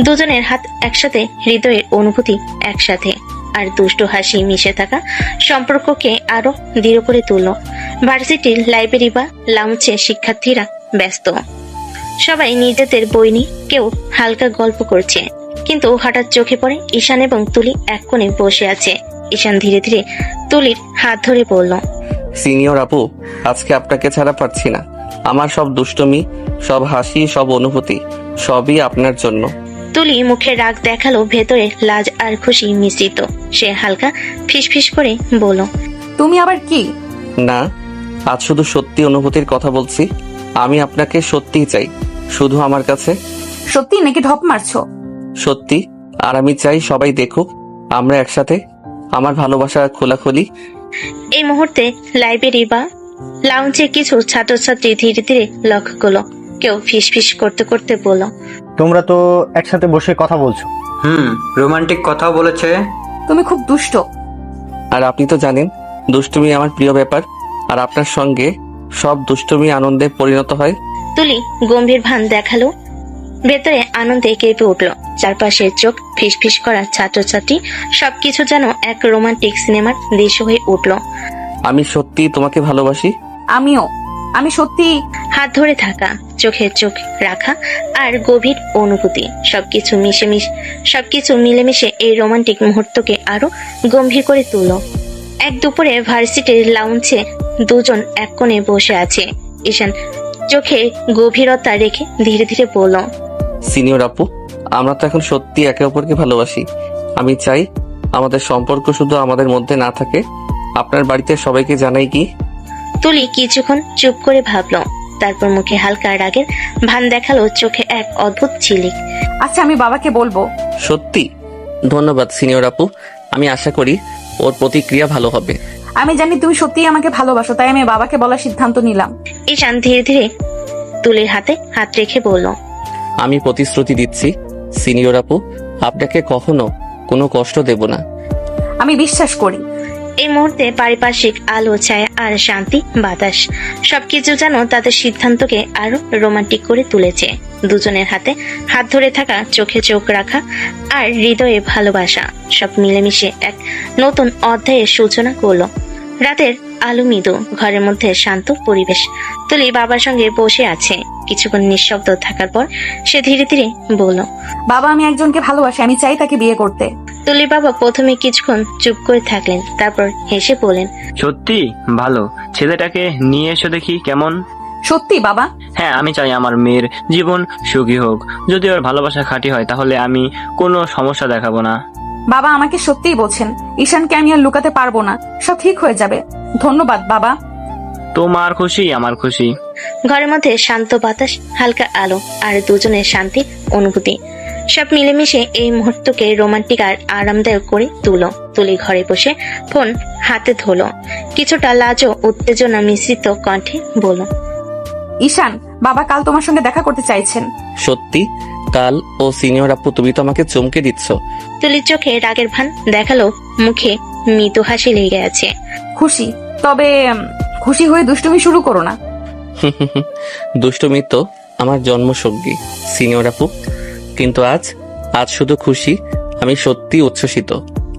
দুজনের হাত একসাথে, হৃদয়ের অনুভূতি একসাথে, আর দুষ্টু হাসি মিশে থাকা সম্পর্ককে আরো দৃঢ় করে তুলল। ভার্সিটির লাইব্রেরি বা লাউঞ্জে শিক্ষার্থীরা ব্যস্ত, সবাই নিজেদের বই নিয়ে, কেউ হালকা গল্প করছে। কিন্তু হঠাৎ চোখে পড়ে ঈশান এবং তুলি এক কোণে বসে আছে। ঈশান ধীরে ধীরে তুলির হাত ধরে বলল, সিনিয়র আপু, আজকে আপনাকে ছাড়া পারছি না। আমার সব দুষ্টুমি, সব হাসি, সব অনুভূতি, সবই আপনার জন্য। তুলি মুখে রাগ দেখালো, ভেতরে লাজ আর খুশি মিশ্রিত। সে হালকা ফিসফিস করে বলল, তুমি আবার কি? না, আজ শুধু সত্যি অনুভূতির কথা বলছি। আমি আপনাকে সত্যিই চাই, শুধু আমার কাছে। সত্যি নাকি ঢপ মারছো? সত্যি, আর আমি চাই সবাই দেখুক আমরা একসাথে। আমার ভালোবাসা খোলাখুলি। এই মুহূর্তে লাইব্রেরি বা লাউঞ্জে কিছু ছাত্রছাত্রী ধীরে ধীরে লক্ষ্য করলো। কেউ ফিসফিস করতে করতে বলল, তোমরা তো একসাথে বসে কথা বলছো। রোমান্টিক কথাও বলেছে। তুমি খুব দুষ্ট। আর আপনি তো জানেন দুষ্টুমি আমার প্রিয় ব্যাপার, আর আপনার সঙ্গে সব দুষ্টুমি আনন্দে পরিণত হয়। তুলি গম্ভীর ভান দেখালো, ভেতরে আনন্দে কেঁপে উঠল। চারপাশে চোখ ফিসফিস করা ছাত্রছাত্রী, সবকিছু যেন এক রোমান্টিক সিনেমার দৃশ্য হয়ে উঠল। আমি সত্যি তোমাকে ভালোবাসি। আমিও। আমি সত্যি। হাত ধরে থাকা, চোখে চোখ রাখা, আর গভীর অনুভূতি, সবকিছু মিলেমিশে এই রোমান্টিক মুহূর্তকে আরো গম্ভীর করে তুলল। এক দুপুরে ভার্সিটির লাউঞ্জে দুজন এক কোণে বসে আছে। ঈশান চোখে গভীরতা রেখে ধীরে ধীরে বলল, সিনিয়র আপু, আমরা তো এখন সত্যি একে অপরকে ভালোবাসি। আমি চাই আমাদের সম্পর্ক শুধু আমাদের মধ্যে না থাকে, আপনার বাড়িতে সবাইকে জানাই কি? তুলি কিছুক্ষণ চুপ করে ভাবলো, তারপর মুখে হালকা রাগের ভান দেখালো, চোখে এক অদ্ভুত ঝিলিক। আচ্ছা, আমি বাবাকে বলবো। সত্যি? ধন্যবাদ সিনিয়র আপু, আমি আশা করি ওর প্রতিক্রিয়া ভালো হবে। আমি জানি তুমি সত্যিই আমাকে ভালোবাসো, তাই আমি বাবাকে বলার সিদ্ধান্ত নিলাম। ঈশান ধীরে ধীরে তুলির হাতে হাত রেখে বলল, আমি প্রতিশ্রুতি দিচ্ছি সিনিয়র আপু, আপনাকে কখনো কোনো কষ্ট দেব না। আমি বিশ্বাস করি। এই মুহূর্তে পারিপার্শ্বিক আলো, ছায়া আর শান্তি বাতাস সবকিছু যেন তাদের সিদ্ধান্তকে আরো রোমান্টিক করে তুলেছে। দুজনের হাতে হাত ধরে থাকা, চোখে চোখ রাখা, আর হৃদয়ে ভালোবাসা, সব মিলেমিশে এক নতুন অধ্যায়ের সূচনা করলো। রাতের আলো মৃদু, ঘরের মধ্যে শান্ত পরিবেশ। তুলি বাবার সঙ্গে বসে আছে। কিছুক্ষণ নিঃশব্দ থাকার পর সে ধীরে ধীরে বলল, বাবা, আমি একজনকে ভালোবাসি, আমি চাই তাকে বিয়ে করতে। তুলির বাবা প্রথমে কিছুক্ষণ চুপ করে থাকলেন, তারপর হেসে বলেন, সত্যি? ভালো, ছেলেটাকে নিয়ে এসো দেখি কেমন। সত্যি বাবা? হ্যাঁ, আমি চাই আমার মেয়ের জীবন সুখী হোক। যদি ওর ভালোবাসা খাঁটি হয় তাহলে আমি কোনো সমস্যা দেখাবো না। বাবা আমাকে সত্যিই বলছেন? ঈশানকে আমি আর লুকাতে পারবো না, সব ঠিক হয়ে যাবে। ধন্যবাদ বাবা। তোমার খুশি আমার খুশি। ঘরের মধ্যে শান্ত বাতাস, হালকা আলো, আর দুজনের শান্তির অনুভূতি, সব মিলেমিশে এই মুহূর্তকে রোমান্টিক আর আরামদায়ক করে তুলো। তুলি ঘরে বসে ফোন হাতে ধরলো, কিছুটা লাজ ও উত্তেজনা মিশ্রিত কণ্ঠে বলল, ঈশান, বাবা কাল তোমার সঙ্গে দেখা করতে চাইছেন। সত্যি? কাল? ও সিনিয়র আপু, তুমি তো আমাকে চমকে দিচ্ছ। তুলির চোখে রাগের ভান দেখালো, মুখে মৃদু হাসি লেগে আছে। খুশি? তবে খুশি হয়ে দুষ্টুমি শুরু করো না। দুষ্টুমি তো আমার জন্মসঙ্গী সিনিয়র আপু, কিন্তু আজ শুধু খুশি। আমি সত্যি উচ্ছ্বসিত।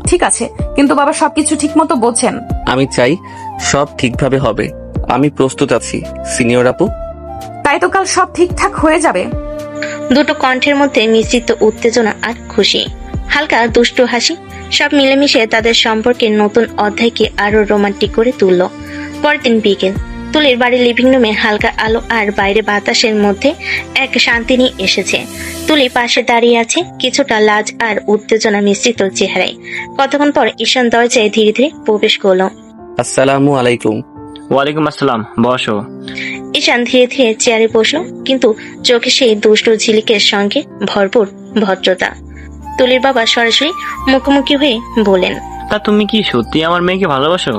ঠিক আছে, কিন্তু বাবা সবকিছু ঠিক মতো বোঝেন। আমি চাই সব ঠিকভাবে হবে। আমি প্রস্তুত আছি সিনিয়র আপু। তাই তো কাল সব ঠিকঠাক হয়ে যাবে। দুটো কণ্ঠের মধ্যে মিশ্রিত উত্তেজনা আর খুশি, হালকা দুষ্টু হাসি, সব মিলেমিশে তাদের সম্পর্কের নতুন অধ্যায়কে আরো রোমান্টিক করে তুলল। পরের দিন বিকেল, তুলির বাড়ির লিভিং রুমে হালকা আলো আর বাইরে বাতাসের মধ্যে এক শান্তি নিয়ে এসেছে। তুলি পাশে দাঁড়িয়ে আছে, কিছুটা লাজ আর উত্তেজনা মিশ্রিত চেহারায়। কতক্ষণ পর ঈশান দরজায় ধীরে ধীরে প্রবেশ করলো। আসসালামু আলাইকুম। ওয়ালাইকুম আসসালাম, বসো। ঈশান ধীরে ধীরে চেয়ারে বসলো, কিন্তু চোখে সেই দুষ্ট ঝিলিকের সঙ্গে ভরপুর ভদ্রতা। তুলির বাবা সরাসরি মুখোমুখি হয়ে বলেন, তা তুমি কি সত্যি আমার মেয়েকে ভালোবাসো?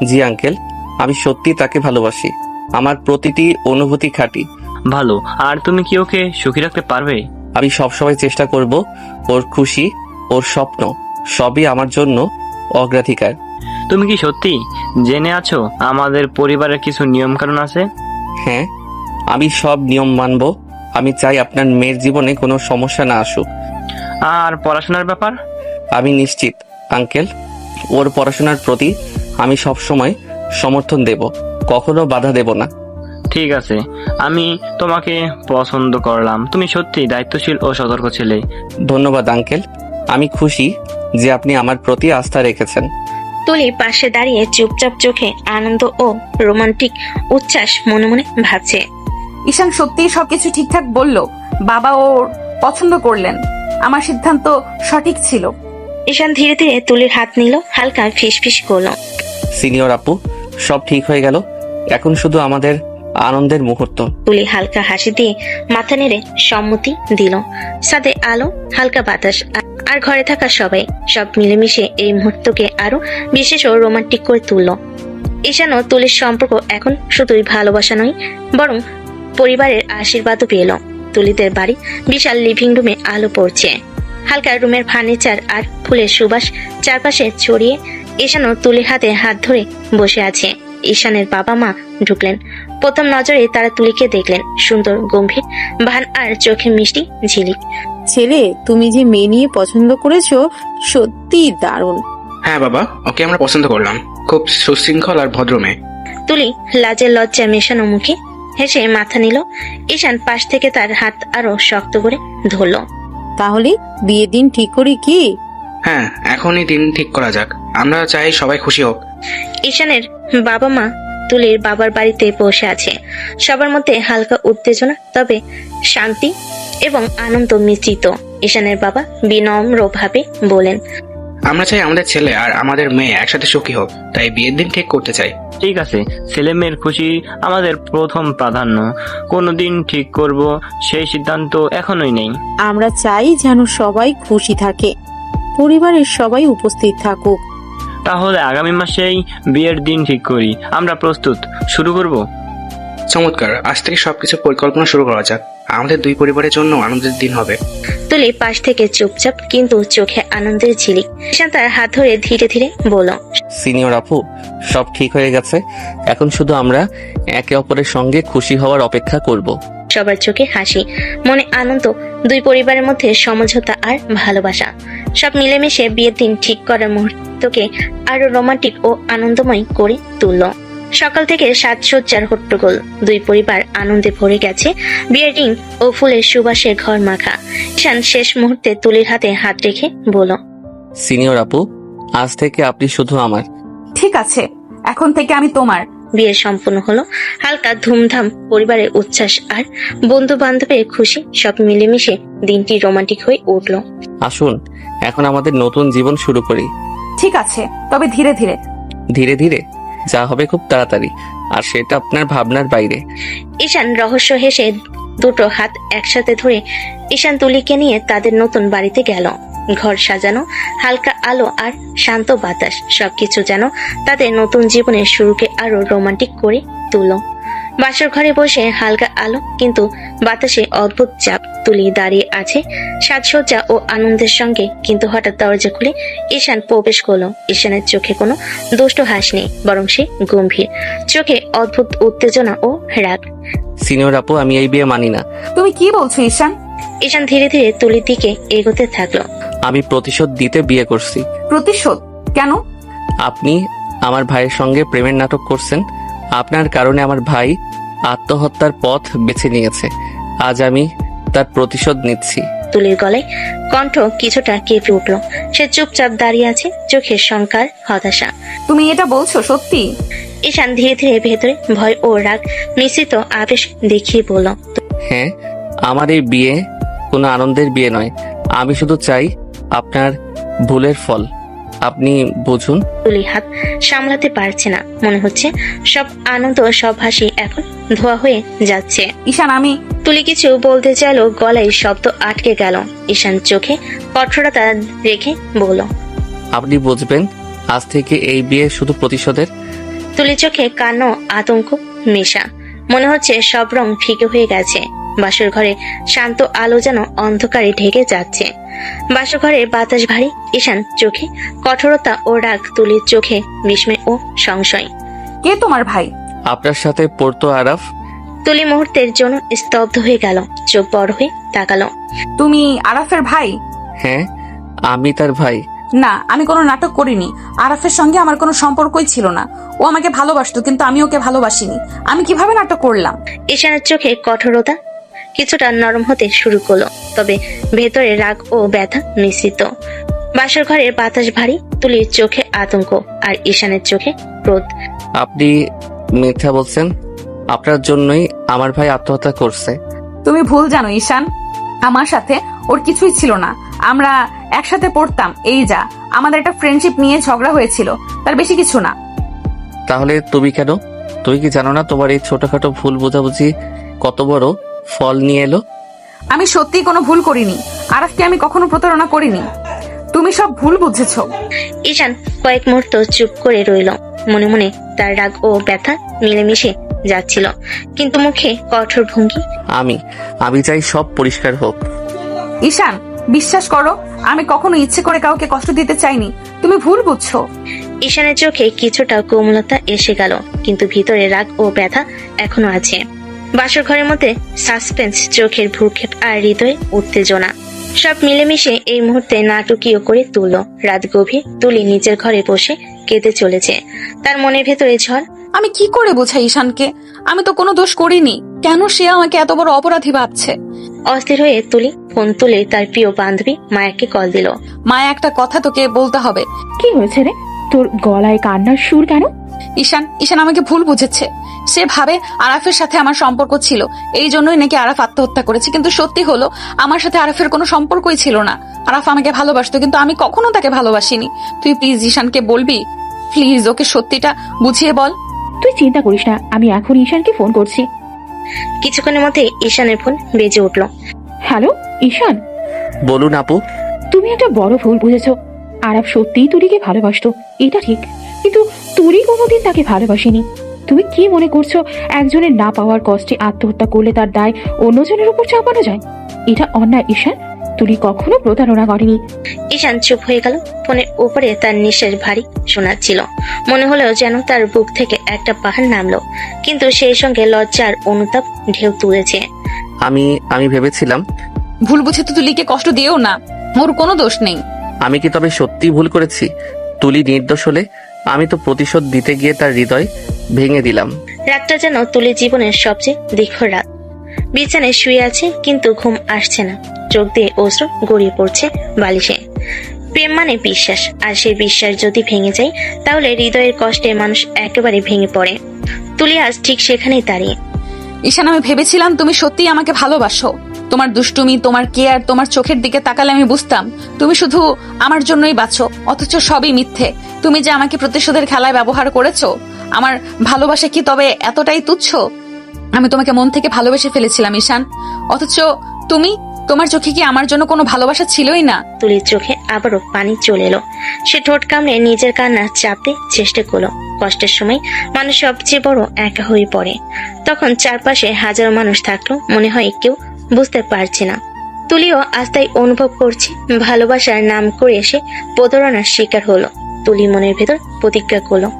জি আঙ্কেল, আমি সত্যি তাকে ভালোবাসি। আমার প্রতিটি অনুভূতি খাঁটি। ভালো। আর তুমি কি ওকে সুখী রাখতে পারবে? আমি সবসময় চেষ্টা করব ওর খুশি, ওর স্বপ্ন সবই আমার জন্য অগ্রাধিকার। তুমি কি সত্যি জেনে আছো আমাদের পরিবারের কিছু নিয়ম কানুন আছে? হ্যাঁ, আমি সব নিয়ম মানব। আমি চাই আপনার মেয়ের জীবনে কোনো সমস্যা না আসুক। আর পড়াশোনার ব্যাপার? আমি নিশ্চিত আঙ্কেল, ওর পড়াশোনার প্রতি আমি সবসময় সমর্থন দেব, কখনো বাধা দেব না। ঠিক আছে, আমি তোমাকে পছন্দ করলাম। তুমি সত্যি দায়িত্বশীল ও সতর্ক ছেলে। ধন্যবাদ আঙ্কেল, আমি খুশি যে আপনি আমার প্রতি আস্থা রেখেছেন। তুলি পাশে দাঁড়িয়ে চুপচাপ চোখে আনন্দ ও রোমান্টিক উচ্ছ্বাস মনে মনে ভাবছে। ঈশান সত্যিই সবকিছু ঠিকঠাক বলল। বাবা ওর পছন্দ করলেন। আমার সিদ্ধান্ত সঠিক ছিল। ঈশান ধীরে ধীরে তুলির হাত নিল, হালকা ফিসফিস করলো। সিনিয়র আপু, সব ঠিক হয়ে গেল। এখন শুধু আমাদের আনন্দের মুহূর্ত। তুলি হালকা হাসি দিয়ে মাথা নেড়ে সম্মতি দিল। সাদে আলো, হালকা বাতাস আর ঘরে থাকা সব মিলেমিশে এই মুহূর্তকে আরো বিশেষ ও রোমান্টিক করে তুলল। ঈশান ও তুলির সম্পর্ক এখন শুধুই ভালোবাসা নয়, বরং পরিবারের আশীর্বাদও পেল। তুলিদের বাড়ি বিশাল লিভিং রুমে আলো পড়ছে। হালকা রুমের ফার্নিচার আর ফুলের সুবাস চারপাশে ছড়িয়ে ঈশান ও তুলির হাতে হাত ধরে বসে আছে। ঈশানের বাবা মা ঢুকলেন। প্রথম নজরে তারা তুলিকে দেখলেন, সুন্দর, গম্ভীর ভান আর চোখে মিষ্টি ঝিলিক। ছেলে, তুমি যে মেয়ে নিয়ে পছন্দ করেছো সত্যি দারুণ। হ্যাঁ বাবা, ওকে আমরা পছন্দ করলাম। খুব সুশৃঙ্খল আর ভদ্র মেয়ে। তুলি লাজের লজ্জা মেশানো মুখে হেসে মাথা নিল। ঈশান পাশ থেকে তার হাত আরো শক্ত করে ধরল। তাহলে বিয়ের দিন ঠিক করি কি? হ্যাঁ, এখনই দিন ঠিক করা যাক। আমরা চাই সবাই খুশি হোক। ঈশানের বাবা মা তুলির বাবার বাড়িতে বসে আছে। সবার মধ্যে হালকা উত্তেজনা, তবে শান্তি এবং আনন্দ মিশ্রিত। ঈশানের বাবা বিনম্রভাবে বলেন, আমরা চাই আমাদের ছেলে আর আমাদের মেয়ে একসাথে সুখী হোক, তাই বিয়ের দিন ঠিক করতে চাই। ঠিক আছে, ছেলে মেয়ের খুশি আমাদের প্রথম প্রাধান্য। কোনো দিন ঠিক করব সেই সিদ্ধান্ত এখনোই নেই। আমরা চাই যেন সবাই খুশি থাকে, পরিবারের সবাই উপস্থিত থাকুক। তাহলে আগামী মাসেই বিয়ের দিন ঠিক করি। আমরা প্রস্তুত, শুরু করব। চমৎকার, আজ থেকে সবকিছু পরিকল্পনা শুরু করা যাক। আমাদের দুই পরিবারের জন্য আনন্দের দিন হবে। তুলি পাশ থেকে চুপচাপ কিন্তু চোখে আনন্দের ঝিলিক। ঈশান তার হাত ধরে ধীরে ধীরে বলল, সিনিয়র আপু, সব ঠিক হয়ে গেছে। এখন শুধু আমরা একে অপরের সঙ্গে খুশি হওয়ার অপেক্ষা করব। সবার চোখে হাসি, মনে আনন্দ। দুই পরিবারের মধ্যে সমঝোতা আর ভালোবাসা সব মিলেমিশে বিয়ের দিন ঠিক করার মুহূর্তকে আরো রোমান্টিক ও আনন্দময় করে তুলল। সকাল থেকে সাজসজ্জার হট্টগোল। দুই পরিবার আনন্দে ভরে গেছে। বিয়ের রিং ও ফুলের সুবাসে ঘর মাখা। ঈশান শেষ মুহূর্তে তুলির হাতে হাত রেখে বলল, সিনিয়র আপু, আজ থেকে আপনি শুধু আমার। ঠিক আছে, এখন থেকে আমি তোমার। বিয়ে সম্পূর্ণ হলো। হালকা ধুমধাম, পরিবারের উচ্ছ্বাস আর বন্ধু বান্ধবের খুশি সব মিলেমিশে দিনটি রোমান্টিক হয়ে উঠল। আসুন এখন আমাদের নতুন জীবন শুরু করি। ঠিক আছে, তবে ধীরে ধীরে। ধীরে ধীরে যা হবে খুব তাড়াতাড়ি, আর সেটা আপনার ভাবনার বাইরে। ঈশান রহস্য হেসে দুটো হাত একসাথে ধরে ঈশান তুলিকে নিয়ে তাদের নতুন বাড়িতে গেল। ঘর সাজানো, হালকা আলো আর শান্ত বাতাস সবকিছু যেন তাদের নতুন জীবনের শুরুকে আরো রোমান্টিক করে তুলল। বাসর ঘরে বসে হালকা আলো কিন্তু বাতাসে অদ্ভুত চাপ। তুলি দাঁড়িয়ে আছে সাজসজ্জা ও আনন্দের সঙ্গে, কিন্তু হঠাৎ দরজা খুলে ঈশান প্রবেশ করলো। ঈশানের চোখে কোনো দুষ্ট হাস নেই, বরং সে গম্ভীর, চোখে অদ্ভুত উত্তেজনা ও রাগ। সিনিয়র আপু, আমি এই বিয়ে মানি না। তুমি কি বলছো ঈশান? ঈশান ধীরে ধীরে তুলির দিকে এগোতে থাকলো। আমি প্রতিশোধ দিতে বিয়ে করছি। প্রতিশোধ? কেন? আপনি আমার ভাইয়ের সঙ্গে প্রেমের নাটক করছেন। আপনার কারণে আমার ভাই আত্মহত্যার পথ বেছে নিয়েছে। আজ আমি তার প্রতিশোধ নিচ্ছি। তুলির গলায় কণ্ঠ কিছুটা কেঁপে উঠল। সে চুপচাপ দাঁড়িয়ে আছে, চোখের শঙ্কার হতাশা। তুমি এটা বলছো সত্যি? ঈশান ধীরে ধীরে ভেতরে ভয় ও রাগ মিশ্রিত আবেশ দেখিয়ে বলল, হ্যাঁ, আমার এই বিয়ে কোনো আনন্দের বিয়ে নয়। আমি শুধু চাই আপনার ভুলের ফল আপনি বুঝুন। তুলি হাত সামলাতে পারছে না। মনে হচ্ছে সব আনন্দ, সব হাসি এখন ধোয়া হয়ে যাচ্ছে। ঈশান, আমি তুলি কিছু বলতে চাইলো, গলায় শব্দ আটকে গেল। ঈশান চোখে কঠোরতা রেখে বলল, আপনি বুঝবেন, আজ থেকে এই বিয়ে শুধু প্রতিশোধের। তুলি চোখে কান্না ও আতঙ্ক মেশা। মনে হচ্ছে সব রং ফিকে হয়ে গেছে। বাসর ঘরে শান্ত আলো যেন অন্ধকারে ঢেকে যাচ্ছে। বাসর ঘরের বাতাস ভারী। ঈশান চোখে কঠোরতা ও রাগ, তুলির চোখে বিস্ময় ও সংশয়। কে তোমার ভাই? আপনার সাথে পড়তো আরাফ। তুলি মুহূর্তের জন্য স্তব্ধ হয়ে গেল, চোখ বড় হয়ে তাকালো। তুমি আরাফের ভাই? হ্যাঁ, আমি তার ভাই। না, আমি কোনো নাটক করিনি। আরাফের সঙ্গে আমার কোনো সম্পর্কই ছিল না। ও আমাকে ভালোবাসতো, কিন্তু আমি ওকে ভালোবাসিনি। আমি কিভাবে নাটক করলাম? ঈশানের চোখে কঠোরতা কিছুটা নরম হতে শুরু করলো, তবে ভেতরে রাগ ও ব্যথা মিশ্রিত। বাসর ঘরের বাতাস ভারী। তুলির চোখে আতঙ্ক আর ঈশানের চোখে ক্রোধ। আপনি মিথ্যা বলছেন। আপনার জন্যই আমার ভাই আত্মহত্যা করছে। তুমি ভুল জানো ঈশান, আমার সাথে ওর কিছুই ছিল না। আমরা একসাথে পড়তাম, এই যা। আমাদের একটা ফ্রেন্ডশিপ নিয়ে ঝগড়া হয়েছিল, তার বেশি কিছু না। তাহলে তুমি কেন? তুমি কি জানো না তোমার এই ছোটখাটো ভুল বোঝাবুঝি কত বড় ফল নিয়ে এলো? আমি সত্যিই কোনো ভুল করিনি। আরাফকে আমি কখনো প্রতারণা করিনি। তুমি সব ভুল বুঝেছো। ঈশান কয়েক মুহূর্ত চুপ করে রইল। মনে মনে তার রাগ ও ব্যথা মিলেমিশে যাচ্ছিল, কিন্তু মুখে কঠোর ভঙ্গি। আমি চাই সব পরিষ্কার হোক। ঈশান, বিশ্বাস করো, আমি কখনো ইচ্ছে করে কাউকে কষ্ট দিতে চাইনি। তুমি ভুল বুঝছো। ঈশানের চোখে কিছুটা কোমলতা এসে গেল, কিন্তু ভিতরে রাগ ও ব্যথা এখনো আছে। বাসর ঘরের মধ্যে সাসপেন্স, চোখের ভ্রুক্ষেপ আর হৃদয়ে উত্তেজনা সব মিলেমিশে এই মুহূর্তে নাটকীয় করে তুলল। রাত গভীর। তুলি নিজের ঘরে বসে কেঁদে চলেছে। তার মনের ভেতরে ঝড়। আমি কি করে বোঝাই ঈশানকে? আমি তো কোনো দোষ করিনি। কেন সে আমাকে এত বড় অপরাধী ভাবছে? অস্থির হয়ে তুলি ফোন তুলে তার প্রিয় বান্ধবী মায়াকে কল দিল। মায়া, একটা কথা তোকে বলতে হবে। কি হয়েছে রে? তোর গলায় কান্নার সুর কেন? ঈশান আমাকে ভুল বুঝেছে। সে ভাবে আরাফের সাথে আমার সম্পর্ক ছিল, এই জন্যই নাকি আরাফ আত্মহত্যা করেছে। কিন্তু সত্যি হলো, আমার সাথে আরাফের কোনো সম্পর্কই ছিল না। আরাফ আমাকে ভালোবাসতো, কিন্তু আমি কখনো তাকে ভালোবাসিনি। তুই প্লিজ ঈশানকে বলবি, প্লিজ ওকে সত্যিটা বুঝিয়ে বল। তুই চিন্তা করিস না, আমি এখন ঈশানকে ফোন করছি। কিছুক্ষণের মধ্যে ঈশানের ফোন বেজে উঠল। হ্যালো ঈশান। বলুন আপু। তুমি একটা বড় ভুল বুঝেছো। আরাফ সত্যিই তুলিকে ভালোবাসতো, এটা ঠিক, কিন্তু তুলি কোনোদিন তাকে ভালোবাসেনি। তুমি কি মনে করছো একজনের না পাওয়ার কষ্টে আত্মহত্যা করলে তার দায় অন্যজনের উপর চাপানো যায়? এটা অন্যায় ঈশান। তুলি কখনো প্রতারণা করেনি। ঈশান চুপ হয়ে গেল। ফোনের উপরে তার নিঃশ্বাস ভারী শোনাচ্ছিল। মনে হলো যেন তার বুক থেকে একটা পাহাড় নামলো, কিন্তু সেই সঙ্গে লজ্জার অনুতাপ ঢেউ তুলেছে। আমি ভেবেছিলাম। ভুল বুঝে তো তুলিকে কষ্ট দিও না, ওর কোনো দোষ নেই। আমি কি তবে সত্যি ভুল করেছি? তুলি নির্দোষ হলে আমি তো প্রতিশোধ দিতে গিয়ে তার হৃদয় ভেঙে দিলাম। রাতটা যেন তুলির জীবনের সবচেয়ে দীর্ঘ রাত। বিছানায় শুয়ে আছে, কিন্তু ঘুম আসছে না। চোখ দিয়ে অশ্রু গড়িয়ে পড়ছে বালিশে। প্রেম মানে বিশ্বাস, আর সেই বিশ্বাস যদি ভেঙে যায়, তাহলে হৃদয়ের কষ্টে মানুষ একেবারে ভেঙে পড়ে। তুলি আজ ঠিক সেখানেই দাঁড়িয়ে। ঈশান, আমি ভেবেছিলাম তুমি সত্যিই আমাকে ভালোবাসো। তোমার দুষ্টুমি, তোমার কেয়ার, তোমার চোখের দিকে তাকালে আমি বুঝতাম তুমি শুধু আমার জন্যই বাঁচো। অথচ সবই মিথ্যে। তুমি যে আমাকে প্রতিশোধের খেলায় ব্যবহার করেছো, আমার ভালোবাসা কি তবে এতটাই তুচ্ছ? আমি তোমাকে মন থেকে ভালোবেসে ফেলেছিলাম ঈশান, অথচ তোমার চোখে কি আমার জন্য কোনো ভালোবাসা ছিলই না? তুলির চোখে আবারও পানি চলে এলো। সে ঠোঁট কামড়ে নিজের কান্না চাপতে চেষ্টা করলো। কষ্টের সময় মানুষ সবচেয়ে বড় একা হয়ে পড়ে। তখন চারপাশে হাজারো মানুষ থাকলেও মনে হয় কেউ বুঝতে পারছে না। তুলিও আজ তাই অনুভব করছে, ভালোবাসার নাম করে এসে প্রতারণার শিকার হলো। তুলি মনের ভেতর প্রতিজ্ঞা করলো,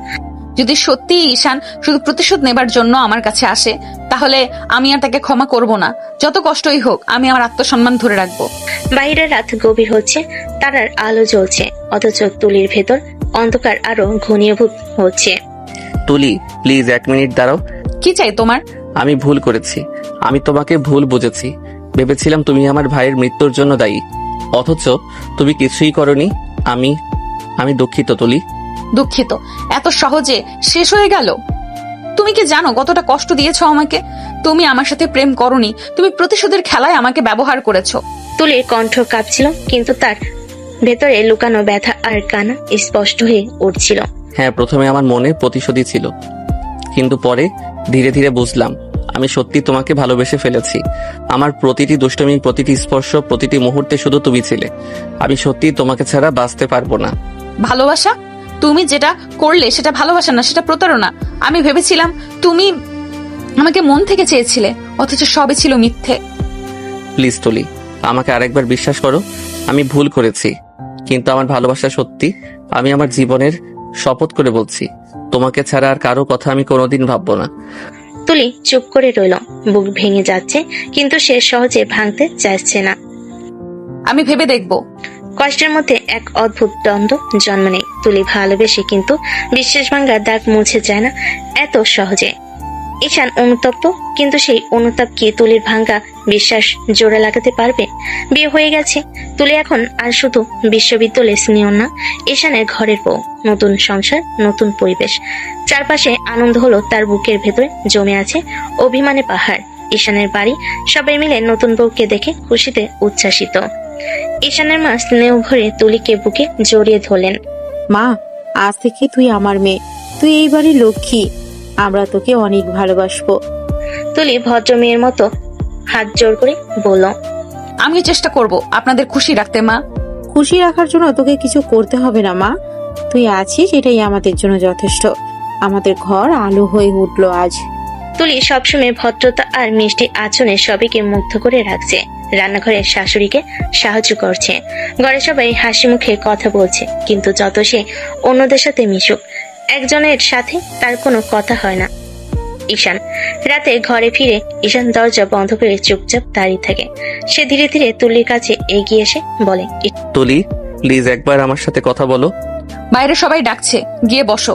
যদি সত্যি ঈশান শুধু প্রতিশোধ নেবার জন্য আমার কাছে আসে, তাহলে আমি আর তাকে ক্ষমা করব না। যত কষ্টই হোক, আমি আমার আত্মসম্মান ধরে রাখবো। বাইরের রাত গভীর হচ্ছে, তারার আলো জ্বলছে, অথচ তুলির ভেতর অন্ধকার আরো ঘনীভূত হচ্ছে। তুলি, প্লিজ 1 মিনিট দাঁড়াও। কি চাই তোমার? আমি ভুল করেছি। আমি তোমাকে ভুল বুঝেছি। ভেবেছিলাম তুমি আমার ভাইয়ের মৃত্যুর জন্য দায়ী, অথচ তুমি কিছুই করনি। আমি দুঃখিত তুলি। দুঃখিত? এত সহজে শেষ হয়ে গেল? তুমি কি জানো কতটা কষ্ট দিয়েছো আমাকে? তুমি আমার সাথে প্রেম করনি, তুমি প্রতিশোধের খেলায় আমাকে ব্যবহার করেছো। তুলির কণ্ঠ কাঁপছিল, কিন্তু তার ভেতরে লুকানো ব্যথা আর কান্না স্পষ্ট হয়ে উঠছিল। হ্যাঁ, প্রথমে আমার মনে প্রতিশোধই ছিল, কিন্তু পরে ধীরে ধীরে বুঝলাম আমি সত্যি তোমাকে ভালোবেসে ফেলেছি। আমার প্রতিটি দুষ্টুমি, প্রতিটি স্পর্শ, প্রতিটি মুহূর্তে শুধু তুমি ছিলে। আমি সত্যি তোমাকে ছাড়া বাঁচতে পারবো না। ভালোবাসা? তুমি যেটা করলে সেটা ভালোবাসা না, সেটা প্রতারণা। আমি ভেবেছিলাম তুমি আমাকে মন থেকে চেয়েছিলে, অথচ সবই ছিল মিথ্যে। প্লিজ তুলি, আমাকে আরেকবার বিশ্বাস করো। আমি ভুল করেছি, কিন্তু আমার ভালোবাসা সত্যি। আমি আমার জীবনের শপথ করে বলছি, তোমাকে ছাড়া আর কারো কথা আমি কোনোদিন ভাববো না। তুলি চুপ করে রইল। বুক ভেঙে যাচ্ছে, কিন্তু সে সহজে ভাঙতে চাইছে না। আমি ভেবে দেখব। কষ্টের মধ্যে এক অদ্ভুত দ্বন্দ্ব জন্ম নেয়। তুলি ভালোবেসে, কিন্তু বিশ্বাস ভাঙার দাগ মুছে যায় না এত সহজে। ঈশান অনুতপ্ত, কিন্তু সেই অনুতাপ কি তুলির ভাঙ্গা বিশ্বাস জোড়া লাগাতে পারবে? বিয়ে হয়ে গেছে, তুলি এখন আর শুধু বিশ্ববিদ্যালয়ের স্নেহ না, ঈশানের ঘরের বউ। নতুন সংসার, নতুন পরিবেশ, চারপাশে আনন্দ হলো তার বুকের ভেতরে জমে আছে অভিমানে পাহাড়। ঈশানের বাড়ি, সবাই মিলে নতুন বউকে দেখে খুশিতে উচ্ছ্বাসিত। ঈশানের মা স্নেহ ভরে তুলিকে বুকে জড়িয়ে ধরলেন। মা, আজ থেকে তুই আমার মেয়ে, তুই এই বাড়ির লক্ষ্মী। আমরা তোকে অনেক ভালোবাসবো। তুলি ভদ্র মেয়ের মতো হাত জোর করে বলল, আমিও চেষ্টা করব আপনাদের খুশি রাখতে মা। খুশি রাখার জন্য তোকে কিছু করতে হবে না মা, তুই আছিস, এটাই আমাদের জন্য যথেষ্ট। আমাদের ঘর আলো হয়ে উঠলো আজ। তুলি সবসময় ভদ্রতা আর মিষ্টি আচরণে সবাইকে মুগ্ধ করে রাখছে। রান্নাঘরে শাশুড়িকে সাহায্য করছে, ঘরে সবাই হাসি মুখে কথা বলছে। কিন্তু যত সে অন্যদের সাথে মিশুক, একজনের সাথে তার কোনো কথা হয় না। ঈশান রাতে ঘরে ফিরে ঈশান দরজা বন্ধ করে চুপচাপ দাঁড়িয়ে থাকে। সে ধীরে ধীরে তুলির কাছে এগিয়ে এসে বলে, তুলি, প্লিজ একবার আমার সাথে কথা বলো। বাইরে সবাই ডাকছে, গিয়ে বসো।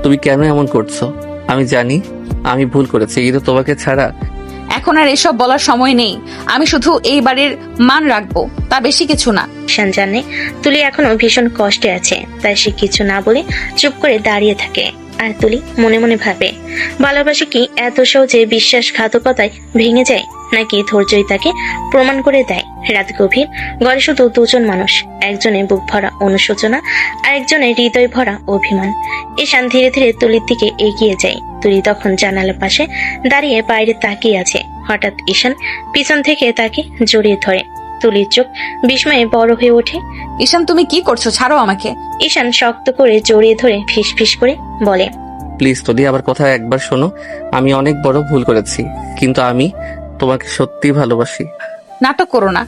তুমি কেন এমন করছো? আমি জানি আমি ভুল করেছি, কিন্তু তোমাকে ছাড়া এখন আর এসব বলার সময় নেই। আমি শুধু এই বাড়ির মান রাখবো, তা বেশি কিছু না। ঈশান জানে তুলি এখনো ভীষণ কষ্টে আছে, তাই সে কিছু না বলে চুপ করে দাঁড়িয়ে থাকে। আর তুলি মনে মনে ভাবে, ভালোবাসা কি এত সহজে বিশ্বাসঘাতকতায় ভেঙে যায়, নাকি ধৈর্যই তাকে প্রমাণ করে দেয়? রাত গভীর, ঘরে শুধু দুজন মানুষ, একজনের বুক ভরা অনুশোচনা আর একজনের হৃদয় ভরা অভিমান। ঈশান ধীরে ধীরে তুলির দিকে এগিয়ে যায়। তুলি তখন জানালার পাশে দাঁড়িয়ে বাইরে তাকিয়ে আছে। হঠাৎ ঈশান পিছন থেকে তাকে জড়িয়ে ধরে। তুলির চোখ বিস্ময়ে বড় হয়ে ওঠে। ঈশান, তুমি কি করছো? ছাড়ো আমাকে। ঈশান শক্ত করে জড়িয়ে ধরে ফিস ফিস করে বলে, প্লিজ তুলি, আবার কথা একবার শোনো। আমি অনেক বড় ভুল করেছি, কিন্তু আমি তোমাকে সত্যি ভালোবাসি। নাটক করো না।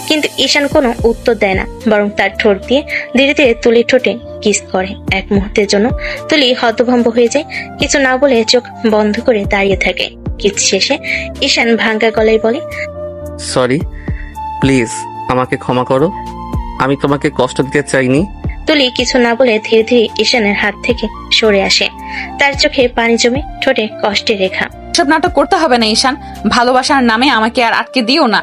কিন্তু ঈশান কোনো উত্তর দেয় না, বরং তার ঠোঁট দিয়ে ধীরে ধীরে তুলির ঠোঁটে কিস করে। এক মুহূর্তের জন্য তুলি হতভম্ব হয়ে যায়, কিছু না বলে চোখ বন্ধ করে দাঁড়িয়ে থাকে। কিস শেষে ঈশান ভাঙ্গা গলায় বলে, সরি, প্লিজ আমাকে ক্ষমা করো। আমি তোমাকে কষ্ট দিতে চাইনি। তুলি কিছু না বলে ধীরে ধীরে ঈশানের হাত থেকে সরে আসে। তার চোখে পানি জমে, ঠোঁটে কষ্টের রেখা। সব নাটক করতে হবে না ঈশান, ভালোবাসার নামে আমাকে আর আটকে দিও না।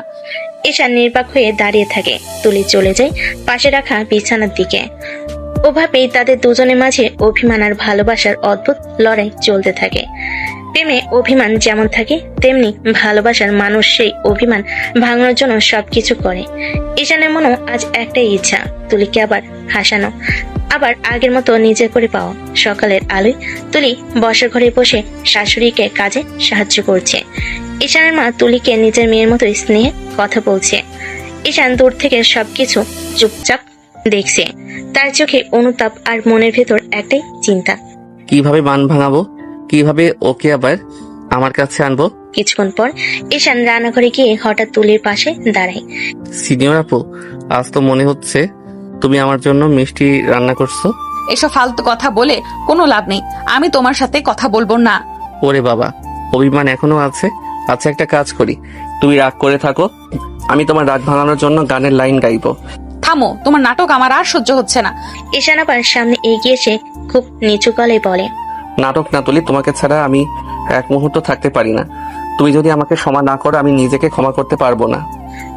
ঈশান নির্বাক হয়ে দাঁড়িয়ে থাকে। তুলি চলে যায় পাশে রাখা বিছানার দিকে। ওভাবেই তাদের দুজনের মাঝে অভিমান আর ভালোবাসার অদ্ভুত লড়াই চলতে থাকে। প্রেমে অভিমান যেমন থাকে, তেমনি ভালোবাসার মানুষ সেই অভিমান ভাঙানোর জন্য সবকিছু করে। ঈশানের মনেও আজ একটাই ইচ্ছা, তুলিকে আবার হাসানো, আবার আগের মতো নিজের করে পাওয়া। সকালের আলোয় তুলি বসার ঘরে বসে শাশুড়িকে কাজে সাহায্য করছে। ঈশানের মা তুলিকে নিজের মেয়ের মতো স্নেহে কথা বলছে। ঈশান দূর থেকে সবকিছু চুপচাপ দেখছে। তার চোখে অনুতাপ আর মনের ভেতর একটাই চিন্তা, কিভাবে মান ভাঙাবো, কিভাবে ওকে আবার আমার কাছে আনবো। কিছুক্ষণ পর ঈশান রান্নাঘরে গিয়ে হঠাৎ তুলির পাশে দাঁড়ায়। সিনিয়র আপু, আজ তো মনে হচ্ছে তুমি আমার জন্য মিষ্টি রান্না করছো। এসব ফালতু কথা বলে কোনো লাভ নেই, আমি তোমার সাথে কথা বলবো না। ওরে বাবা, অভিমান এখনো আছে। আচ্ছা, একটা কাজ করি, তুমি রাগ করে থাকো, আমি তোমার রাগ ভাঙানোর জন্য গানের লাইন গাইবো। থামো, তোমার নাটক আমার আর সহ্য হচ্ছে না। ঈশান আবার সামনে এগিয়ে এসে খুব নিচু গলায় বলে, নাটক না তুলি, তোমাকে ছাড়া আমি এক মুহূর্ত থাকতে পারি না। তুমি যদি আমাকে ক্ষমা না করো, আমি নিজেকে ক্ষমা করতে পারবো না।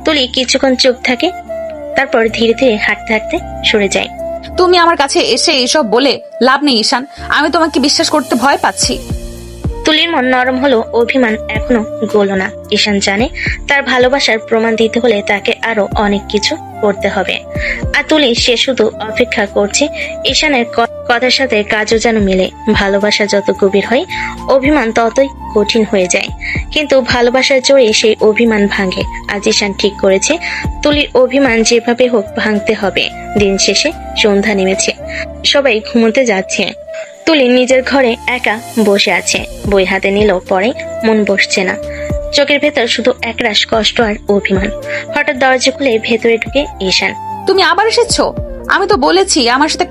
তুলি কিছুক্ষণ চুপ থাকে, তারপর ধীরে ধীরে হাঁটতে হাঁটতে সরে যায়। তুমি আমার কাছে এসে এসব বলে লাভ নেই ঈশান, আমি তোমাকে বিশ্বাস করতে ভয় পাচ্ছি। তুলির মন নরম হলো, অভিমান এখনো গলো না। ঈশান জানে তার ভালোবাসার প্রমাণ দিতে হলে তাকে আরো অনেক কিছু করতে হবে। আর তুলি সে শুধু অপেক্ষা করছে ঈশানের কথার সাথে কাজও যেন মিলে। ভালোবাসা যত গভীর হয় অভিমান ততই কঠিন হয়ে যায়, কিন্তু ভালোবাসার জোরে সেই অভিমান ভাঙে। আজ ঈশান ঠিক করেছে তুলির অভিমান যেভাবে হোক ভাঙতে হবে। দিন শেষে সন্ধ্যা নেমেছে, সবাই ঘুমোতে যাচ্ছে। তুলি নিজের ঘরে একা বসে আছে, বই হাতে নিল পরে মন বসছে না। চোখের ভেতর শুধু একরাশ কষ্ট আর অভিমান। হঠাৎ দরজা খুলে ভেতরে ঢুকে ঈশান। তুমি আবার এসেছো? আমি তো বলেছি আমার সাথে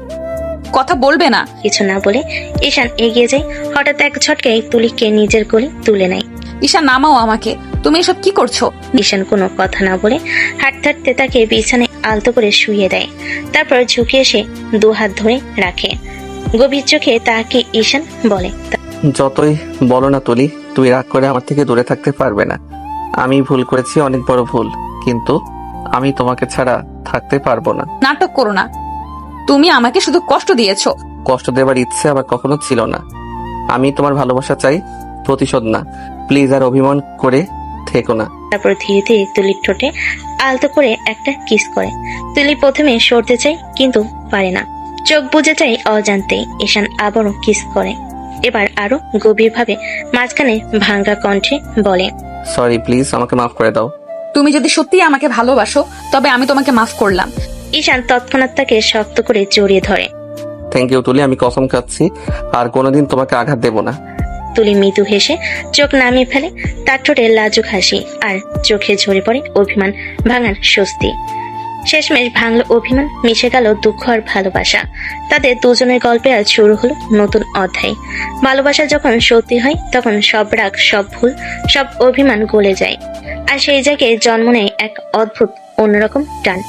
কথা বলবে না। কিছু না বলে ঈশান এগিয়ে যায়। হঠাৎ এক ঝটকায় তুলিকে নিজের কোলে তুলে নেয়। ঈশান নামাও আমাকে, তুমি এসব কি করছো? ঈশান কোনো কথা না বলে হাঁটতে হাঁটতে তাকে বিছানায় আলতো করে শুইয়ে দেয়। তারপর ঝুঁকে এসে দু হাত ধরে রাখে। গভীর চোখে তাকে ঈশান বলে, যতই বলো না তুলি, তুমি রাগ করে আমার থেকে দূরে থাকতে পারবে না। আমি ভুল করেছি, অনেক বড় ভুল, কিন্তু আমি তোমাকে ছাড়া থাকতে পারবো না। নাটক করো না, তুমি আমাকে শুধু কষ্ট দিয়েছো। কষ্ট দেবার ইচ্ছে আমার কখনো ছিল না। আমি তোমার ভালোবাসা চাই, প্রতিশোধ না। প্লিজ আর অভিমান করে থেকো না। তারপর ধীরে ধীরে তুলির ঠোঁটে আলতো করে একটা কিস করে। তুলি প্রথমে সরতে চায় কিন্তু পারে না, চোখ বুজে যায় অজান্তেই। ঈশান আবারও কিস করে, এবার আরো গভীর ভাবে। মাঝখানে ভাঙ্গা কণ্ঠে বলে, সরি, প্লিজ আমাকে মাফ করে দাও। তুমি যদি সত্যিই আমাকে ভালোবাসো তবে আমি তোমাকে মাফ করলাম। ঈশান তৎক্ষণাৎ তাকে শক্ত করে জড়িয়ে ধরে। থ্যাংক ইউ তুলি, আমি কসম খাচ্ছি আর কোনোদিন তোমাকে আঘাত দেব না। তুলি মৃদু হেসে চোখ নামিয়ে ফেলে। তার ঠোঁটে লাজুক হাসি আর চোখে ঝরে পড়ে অভিমান ভাঙার স্বস্তি। শেষমেশ ভাঙল অভিমান, মিশে গেল দুঃখ আর ভালোবাসা। তাদের দুজনের গল্পে আজ শুরু হলো নতুন অধ্যায়। ভালোবাসা যখন সত্যি হয় তখন সব রাগ, সব ভুল, সব অভিমান গলে যায়। আর সেই জায়গায় জন্ম নেয় এক অদ্ভুত অন্যরকম টান,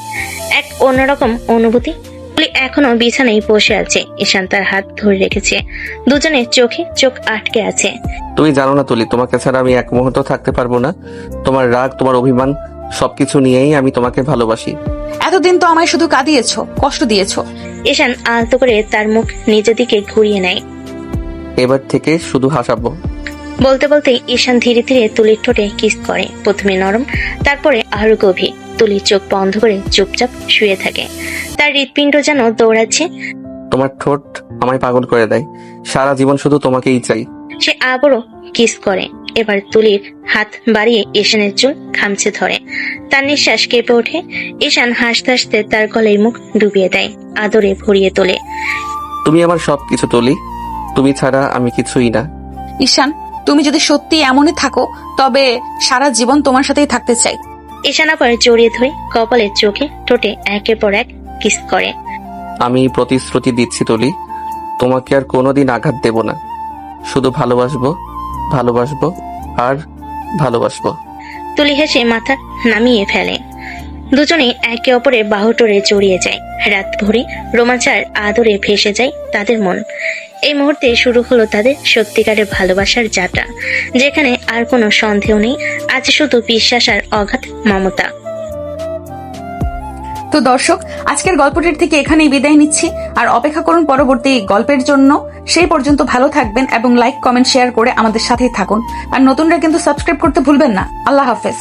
এক অন্যরকম অনুভূতি। তুলি এখনো বিছানায় বসে আছে, ঈশান তার হাত ধরে রেখেছে। দুজনের চোখে চোখ আটকে আছে। তুমি জানো না তুলি, তোমাকে ছাড়া আমি এক মুহূর্ত থাকতে পারবো না। তোমার রাগ, তোমার অভিমান সবকিছু নিয়েই আমি তোমাকে ভালোবাসি। এতদিন তো আমায় শুধু কাঁদিয়েছো, কষ্ট দিয়েছো। ঈশান আলতো করে তার মুখ নিজের দিকে ঘুরিয়ে নেয়। এবার থেকে শুধু হাসাবো। বলতে বলতে ঈশান ধীরে ধীরে তুলির ঠোঁটে কিস করে, প্রথমে নরম, তারপরে আরো গভীর। তুলির চোখ বন্ধ করে চুপচাপ শুয়ে থাকে, তার হৃৎপিণ্ড যেন দৌড়াচ্ছে। তোমার ঠোঁট আমায় পাগল করে দেয়, সারা জীবন শুধু তোমাকেই চাই। সে আবারও কিস করে, এবার তুলির হাত বাড়িয়ে ঈশানের চুল খামচে ধরে। তার নিঃশ্বাস কেঁপে ওঠে। ঈশান হাসতে হাসতে তার গলায় মুখ ডুবিয়ে দেয়, আদরে ভরিয়ে তোলে। তুমি আমার সবকিছু তুলি, তুমি ছাড়া আমি কিছুই না। ঈশান, তুমি যদি সত্যি এমনই থাকো তবে সারা জীবন তোমার সাথেই থাকতে চাই। ঈশান আবার জড়িয়ে ধরে কপালে, চোখে, ঠোঁটে একের পর এক কিস করে। আমি প্রতিশ্রুতি দিচ্ছি তুলি, তোমাকে আর কোনোদিন আঘাত দেব না। শুধু ভালোবাসবো, ভালোবাসবো আর ভালোবাসবো। তুলি হেসে মাথা নামিয়ে ফেলে। দুজনে একে অপরের বাহুটোরে জড়িয়ে যায়। রাত ভরে রোমাঞ্চার আদরে ভেসে যায় তাদের মন। এই মুহূর্তে শুরু হলো তাদের সত্যিকারের ভালোবাসার যাত্রা, যেখানে আর কোনো সন্দেহ নেই, আছে শুধু বিশ্বাস আর অগাধ মমতা। তো দর্শক, আজকের গল্পটির থেকে এখানেই বিদায় নিচ্ছি, আর অপেক্ষা করুন পরবর্তী গল্পের জন্য। সেই পর্যন্ত ভালো থাকবেন এবং লাইক, কমেন্ট, শেয়ার করে আমাদের সাথেই থাকুন। আর নতুনরা কিন্তু সাবস্ক্রাইব করতে ভুলবেন না। আল্লাহ হাফেজ।